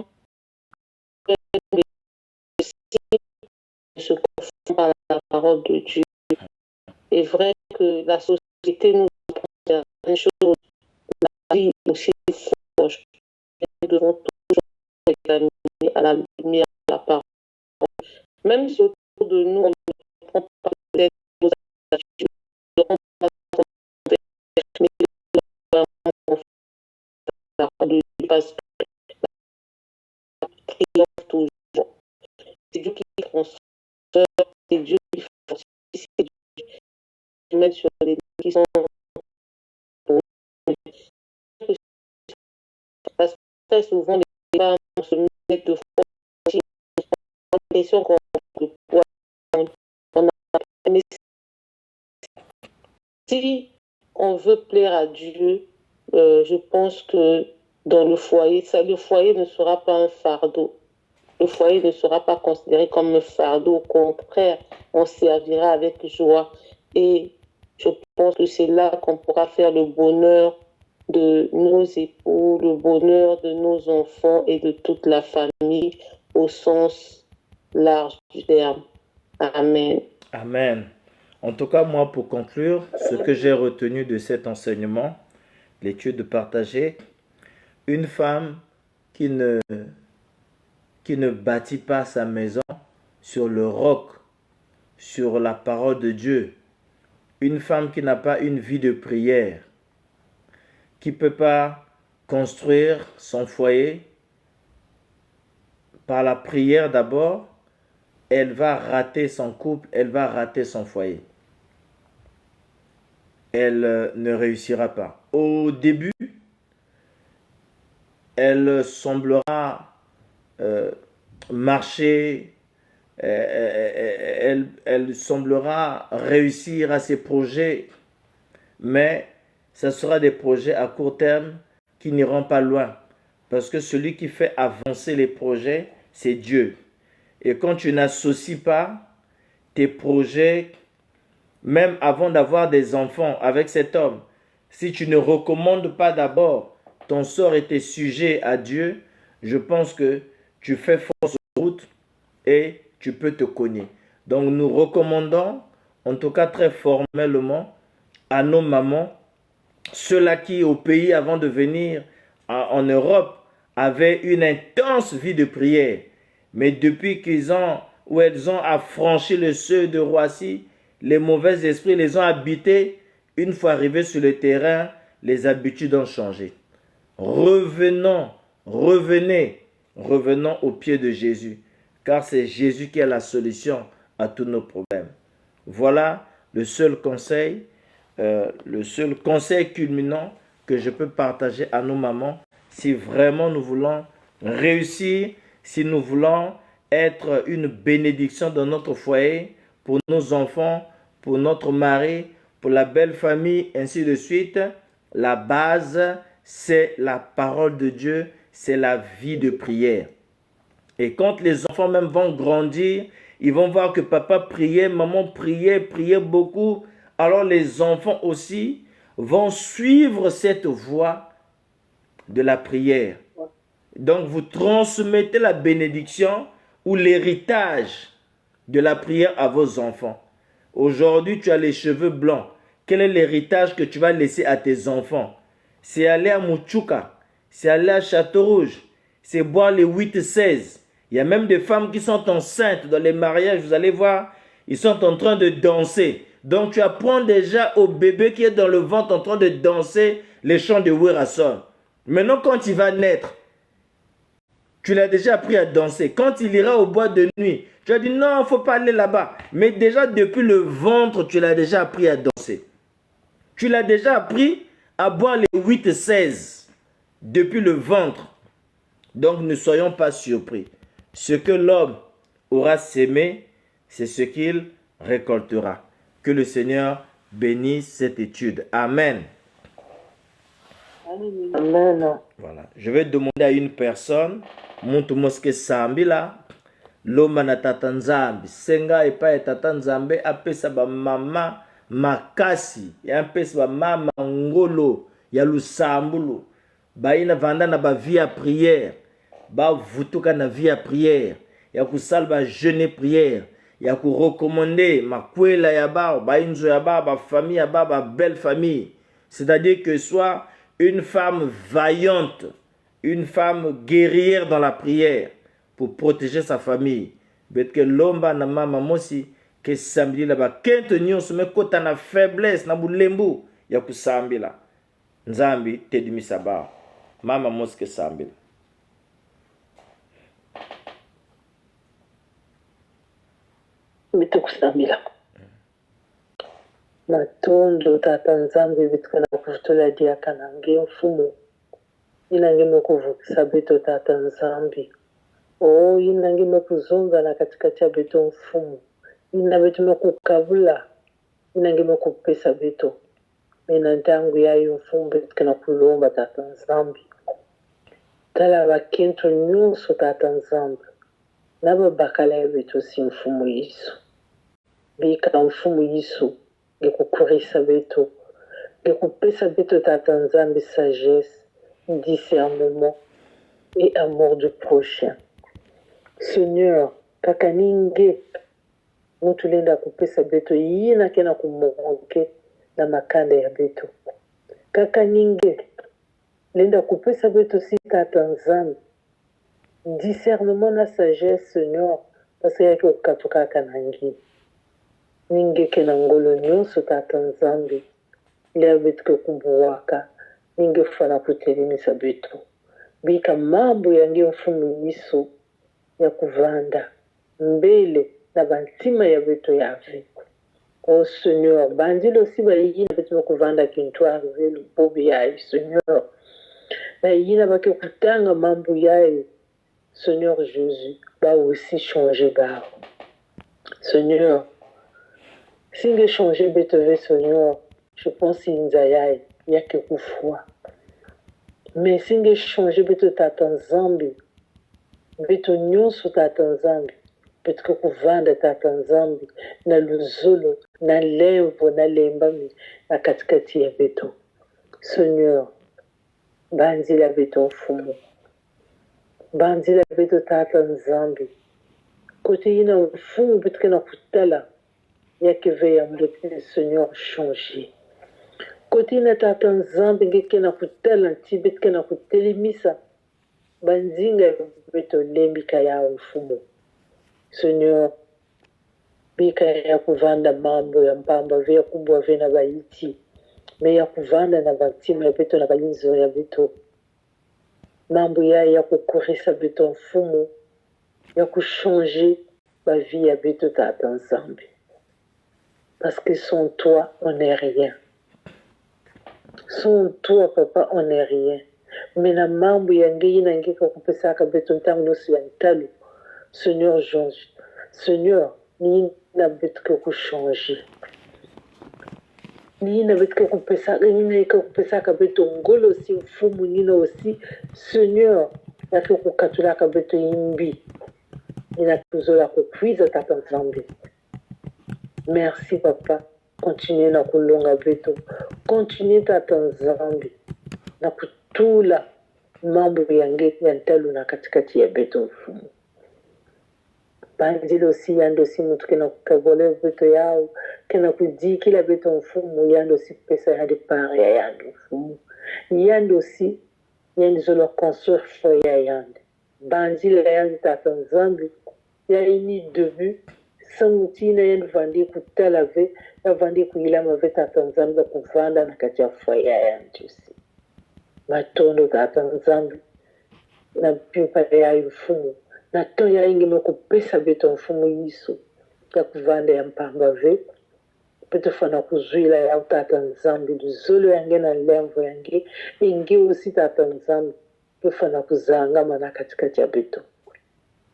se confondent par la parole de Dieu. C'est vrai que la société nous apprend une chose, la vie aussi proche. Nous devons toujours examiner à la lumière de la parole. Même si autour de nous, on ne prend pas peut-être nos attitudes, on ne prend pas mais la parole de Dieu parce que la triomphe toujours. C'est Dieu qui transforme, c'est Dieu qui fortifie, c'est Dieu qui met sur les qui sont parce que très souvent les femmes se mettent de fois l'impression qu'on a le poids, on a, mais si on veut plaire à Dieu, je pense que dans le foyer ne sera pas un fardeau. Le foyer ne sera pas considéré comme un fardeau. Au contraire, on servira avec joie. Et je pense que c'est là qu'on pourra faire le bonheur de nos époux, le bonheur de nos enfants et de toute la famille au sens large du terme. Amen. Amen. En tout cas, moi, pour conclure, ce que j'ai retenu de cet enseignement, l'étude partagée, une femme qui ne bâtit pas sa maison sur le roc, sur la parole de Dieu, une femme qui n'a pas une vie de prière, qui ne peut pas construire son foyer par la prière d'abord, elle va rater son couple, elle va rater son foyer. Elle ne réussira pas. Au début, elle semblera marcher, elle semblera réussir à ses projets, mais ce sera des projets à court terme qui n'iront pas loin. Parce que celui qui fait avancer les projets, c'est Dieu. Et quand tu n'associes pas tes projets, même avant d'avoir des enfants avec cet homme, si tu ne recommandes pas d'abord ton sort et tes sujets à Dieu, je pense que tu fais fausse route et tu peux te cogner. Donc nous recommandons, en tout cas très formellement, à nos mamans, ceux-là qui au pays avant de venir en Europe avaient une intense vie de prière. Mais depuis elles ont affranchi le seuil de Roissy, les mauvais esprits les ont habités. Une fois arrivés sur le terrain, les habitudes ont changé. Revenons au pied de Jésus, car c'est Jésus qui a la solution à tous nos problèmes. Voilà le seul conseil culminant que je peux partager à nos mamans si vraiment nous voulons réussir, si nous voulons être une bénédiction dans notre foyer, pour nos enfants, pour notre mari, pour la belle famille, ainsi de suite. La base, c'est la parole de Dieu, c'est la vie de prière. Et quand les enfants même vont grandir, ils vont voir que papa priait, maman priait, priait beaucoup. Alors les enfants aussi vont suivre cette voie de la prière. Donc vous transmettez la bénédiction ou l'héritage de la prière à vos enfants. Aujourd'hui, tu as les cheveux blancs. Quel est l'héritage que tu vas laisser à tes enfants? C'est aller à Muchuka, c'est aller à Château-Rouge, c'est boire les 8-16. Il y a même des femmes qui sont enceintes dans les mariages, vous allez voir, ils sont en train de danser. Donc tu apprends déjà au bébé qui est dans le ventre en train de danser les chants de Wirason. Maintenant, quand il va naître, tu l'as déjà appris à danser. Quand il ira au bois de nuit, tu as dit non, il ne faut pas aller là-bas. Mais déjà depuis le ventre, tu l'as déjà appris à danser. Tu l'as déjà appris à boire les 8-16 depuis le ventre. Donc ne soyons pas surpris. Ce que l'homme aura sémé, c'est ce qu'il récoltera. Que le Seigneur bénisse cette étude. Amen. Amen. Voilà. Je vais demander à une personne, Muntu Moske Sambila, Loma na tata nzambe, senga epa ya tata nzambe, apesa ba mama makasi, ya apesa ba mama ngolo, ya lusambulo, ba ina vanda na ba vie à prière, ba vutuka na vie à prière, ya kusala ba jeûne prière, ya ku recommander makwela ya ba inzo ya ba famille ya ba belle famille. C'est-à-dire que soit une femme vaillante, une femme guerrière dans la prière pour protéger sa famille. Bet que l'omba na mama mosi que samedi là ba kente nyonso me kota na faiblesse na bulembu ya kusambila. Nzambi tedimisa ba. Mama mosi que sambila. Bitukusambila. Matondo tata nzambe bitukana kutola dia kanange mfumo. Inange mekuvukisa beto tata nzambe. Oh, inange mekuzonga na katikati ya beto mfumo. Ina beto mekukabula. Inange mekupesa beto. Mena ntangu ya mfumo bitukana kulomba tata nzambe. Tala bakento nyonso tata nzambe. Naba bakala ya beto si mfumo yiso. Bika mfumo yiso. Gekukurisa beto. Gekupesa beto tata nzambe sagesse, discernement et amour du prochain. Seigneur, kaka ninge mutulenda kupesa beto yina kena kumoke na makanda ya beto. Kaka ninge lenda kupesa beto si tata nzambe. Discernement na sagesse, Seigneur, parce que yake ukatuka kanangi. Ninge kena ngolo nyonso tata nzambe. Lea betu ke kubuwaka. Ninge fana kutelemisa betu. Bika mambo yange mfumu yiso ya kuvanda. Mbele na bantima ya betu yave. Oh Seigneur, bandilo si ba yina betu kuvanda kintu arrive le bobi yae, Seigneur. Ba yina ba ke kutanga mambo yae, Seigneur Jésus, ba aussi changer ba. Seigneur, singe changer betu Seigneur, je pense inzayae, yake kufua. Mais singe changer betu tata nzambe, betu nyonso tata nzambe, betu kuvanda tata nzambe, na luzolo, na levo, na lembami, na katikati ya betu. Seigneur, banzila betu mfumu. Banzila betu tata nzambe. Kote yina mfumu betu kena kutala, yake veya mbetu Seigneur changer. Côté na tata nzambe ngeke na kutala ntibet kana kutelimisa banzinga beto lembika ya mfumo. Seigneur, bika ya kuvanda mambo ya mpamba vya kubwa vena baiti. Me ya kuvanda na bantima ya beto na balinzo ya beto. Mambo ya kukurisa beto mfumo. Ya kuchanger ba vie ya beto tata nzambe. Parce que sans toi, on n'est rien. Sans toi, papa, on n'est rien. Mena mambo yange yinangeka kupesaka beto ntango nyonso ya ntalo. Seigneur Georges, Seigneur, ni na betuke kuchanger. Ni na betuke kupesaka beto ngolo si mfumu nina aussi. Seigneur, yake kukatulaka beto imbi. Nina kuzola kukwiza tata nzambe. Merci papa. Continuez na kulonga beto. Continuez tata nzambe. Na kutula mambo yange ya ntalo na katikati ya beto mfumu. Banzilo si yando si mutu kena kukagole beto yao. Kena kudi kila beto mfumu yando si pesa hadi pare ya yando mfumu. Yando si yando zolo construire fo ya yando. Banzilo ya yando tata nzambe. Ya ini debut. Sangutina yando vandi kutalave. Ya vandi kuilama ve tata nzambe kuvanda na kati ya fo ya yando si. Matondo tata nzambe. Na pipa ya mfumu. Na to ya ingi moko pesa beto mfumu yiso. Ya kuvanda ya mpamba ve. Peto fana kuzuila ya utata nzambe. Duzolo yange na lemvo yange. Ingi usi tata nzambe. Peto fana kuzanga mana katikati ya beto.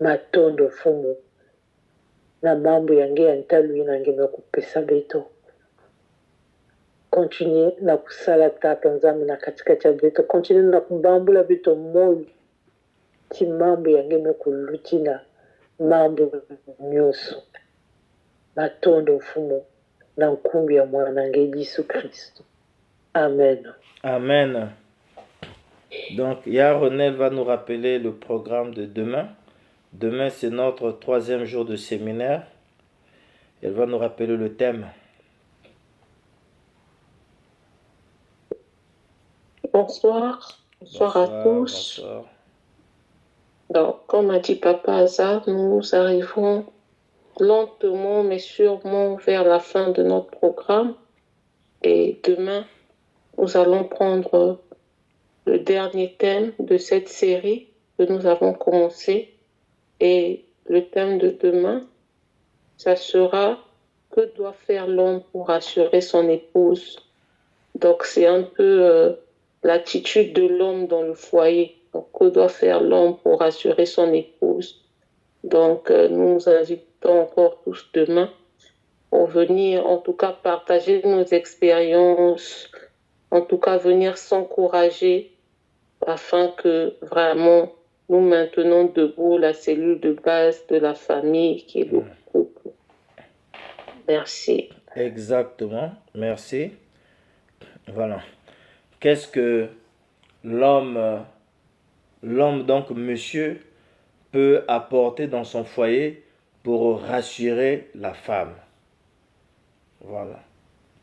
Matondo mfumu. Na mambo yange ya ntalu yange moko pesa beto. Continue na kusala tata nzambe na katikati ya beto. Continue na kubambula beto moyo. Ti mambo yange moko lutina. Mambo nyoso. Matondo mfumu. Na nkumbi ya mwanange Yesu Christ. Amen. Amen. Donc, Yaronel va nous rappeler le programme de demain. Demain, c'est notre 3e jour de séminaire. Elle va nous rappeler le thème. Bonsoir. Bonsoir à tous. Bonsoir. Donc, comme a dit Papa Hazard, nous arrivons lentement mais sûrement vers la fin de notre programme. Et demain, nous allons prendre le dernier thème de cette série que nous avons commencé. Et le thème de demain, ça sera « Que doit faire l'homme pour rassurer son épouse ?» Donc, c'est un peu l'attitude de l'homme dans le foyer. Donc, que doit faire l'homme pour rassurer son épouse? Donc, nous nous invitons encore tous demain pour venir, en tout cas, partager nos expériences, en tout cas, venir s'encourager afin que vraiment nous maintenons debout la cellule de base de la famille qui est le couple. Merci. Exactement, merci. Voilà. Qu'est-ce que l'homme, donc monsieur, peut apporter dans son foyer pour rassurer la femme? Voilà.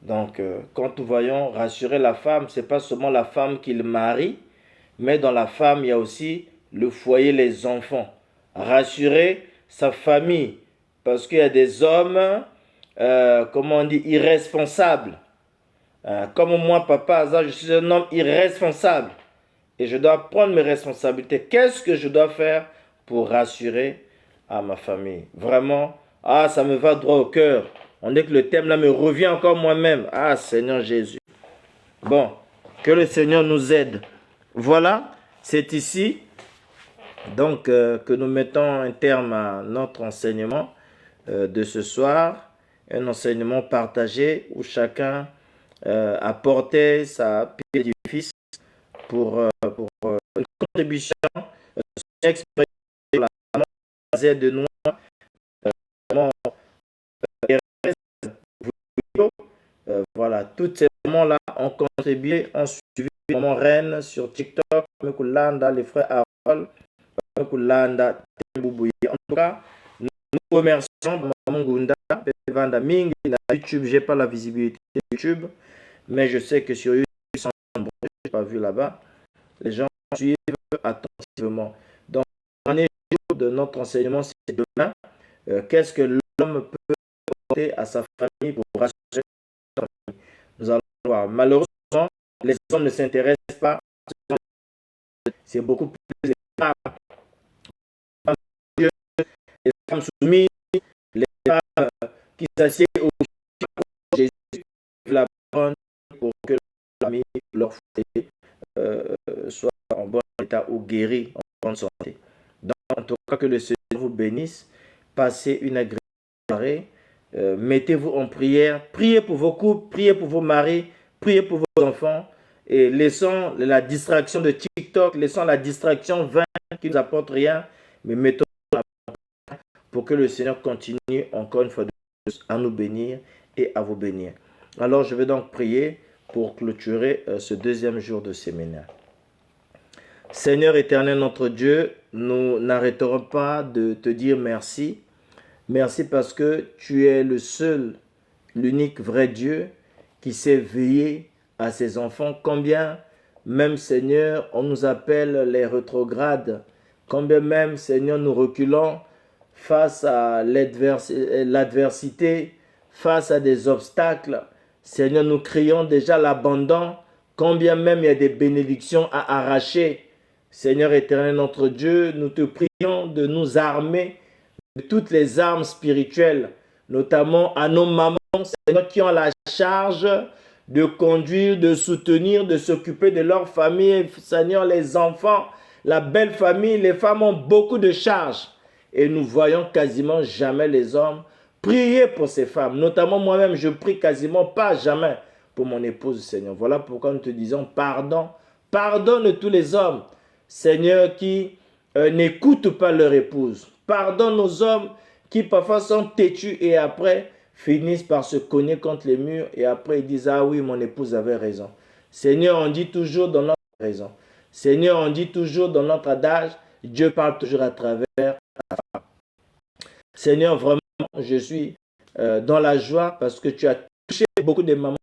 Donc, quand nous voyons rassurer la femme, c'est pas seulement la femme qu'il marie, mais dans la femme, il y a aussi le foyer, les enfants. Rassurer sa famille, parce qu'il y a des hommes, comment on dit, irresponsables. Comme moi, Papa Hazard, je suis un homme irresponsable. Et je dois prendre mes responsabilités. Qu'est-ce que je dois faire pour rassurer à ma famille? Vraiment, ça me va droit au cœur. On dit que le thème là me revient encore moi-même. Seigneur Jésus. Bon, que le Seigneur nous aide. Voilà, c'est ici donc que nous mettons un terme à notre enseignement de ce soir. Un enseignement partagé où chacun apportait sa pierre d'édifice pour une contribution, une expérience de nous. Voilà, toutes ces moments-là ont contribué, ont suivi Maman Reine sur TikTok, les frères Harold, en tout cas, nous remercions Maman Gunda, Vanda Ming, YouTube, j'ai pas la visibilité de YouTube, mais je sais que sur YouTube, ils sont nombreux, je n'ai pas vu là-bas, les gens suivent attentivement. Donc, le dernier jour de notre enseignement, c'est demain. Qu'est-ce que l'homme peut apporter à sa famille pour rassurer sa famille? Nous allons voir. Malheureusement, les hommes ne s'intéressent pas. C'est beaucoup plus les femmes. Les femmes soumises, les femmes qui s'assiedent au Jésus, la prendre pour que la famille, leur foyer soit en bon état ou guéris en bonne santé. Donc, en tout cas, que le Seigneur vous bénisse. Passez une agréable soirée. Mettez-vous en prière. Priez pour vos couples, priez pour vos maris, priez pour vos enfants. Et laissons la distraction de TikTok, laissons la distraction vaine qui ne nous apporte rien. Mais mettons pour que le Seigneur continue encore une fois de plus à nous bénir et à vous bénir. Alors, je vais donc prier pour clôturer ce deuxième jour de séminaire. Seigneur éternel, notre Dieu, nous n'arrêterons pas de te dire merci. Merci parce que tu es le seul, l'unique vrai Dieu qui sait veiller à ses enfants. Combien même, Seigneur, on nous appelle les rétrogrades. Combien même, Seigneur, nous reculons face à l'adversité, face à des obstacles. Seigneur, nous crions déjà l'abandon. Combien même il y a des bénédictions à arracher. Seigneur éternel, notre Dieu, nous te prions de nous armer de toutes les armes spirituelles, notamment à nos mamans, Seigneur, qui ont la charge de conduire, de soutenir, de s'occuper de leur famille. Seigneur, les enfants, la belle famille, les femmes ont beaucoup de charges. Et nous voyons quasiment jamais les hommes prier pour ces femmes. Notamment moi-même, je prie quasiment pas jamais pour mon épouse, Seigneur. Voilà pourquoi nous te disons pardon. Pardonne tous les hommes, Seigneur, qui n'écoutent pas leur épouse. Pardonne aux hommes qui parfois sont têtus et après finissent par se cogner contre les murs et après ils disent « Ah oui, mon épouse avait raison ». Seigneur, on dit toujours dans notre raison. Seigneur, on dit toujours dans notre adage, Dieu parle toujours à travers la femme. Seigneur, vraiment, je suis dans la joie parce que tu as touché beaucoup de mamans.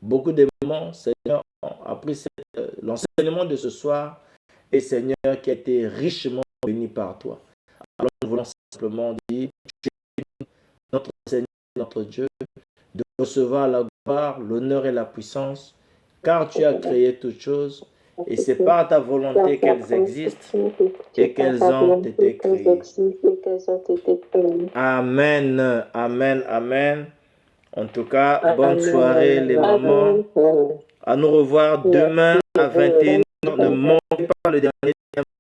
Beaucoup de mamans, Seigneur, ont appris l'enseignement de ce soir et Seigneur, qui a été richement béni par toi. Alors nous voulons simplement dire, tu es notre Seigneur, notre Dieu, de recevoir la gloire, l'honneur et la puissance, car tu as créé toutes choses et c'est par ta volonté qu'elles existent et qu'elles ont été créées. Amen, amen, amen. En tout cas, bonne soirée les mamans. À nous revoir demain à 21h. Ne manquez pas le dernier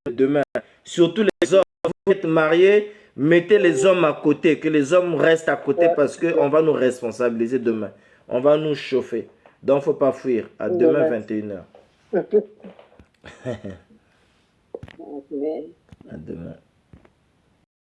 de demain. Surtout les hommes, vous êtes mariés, mettez les hommes à côté, que les hommes restent à côté parce qu'on va nous responsabiliser demain. On va nous chauffer. Donc, il ne faut pas fuir. À demain, 21h. À demain.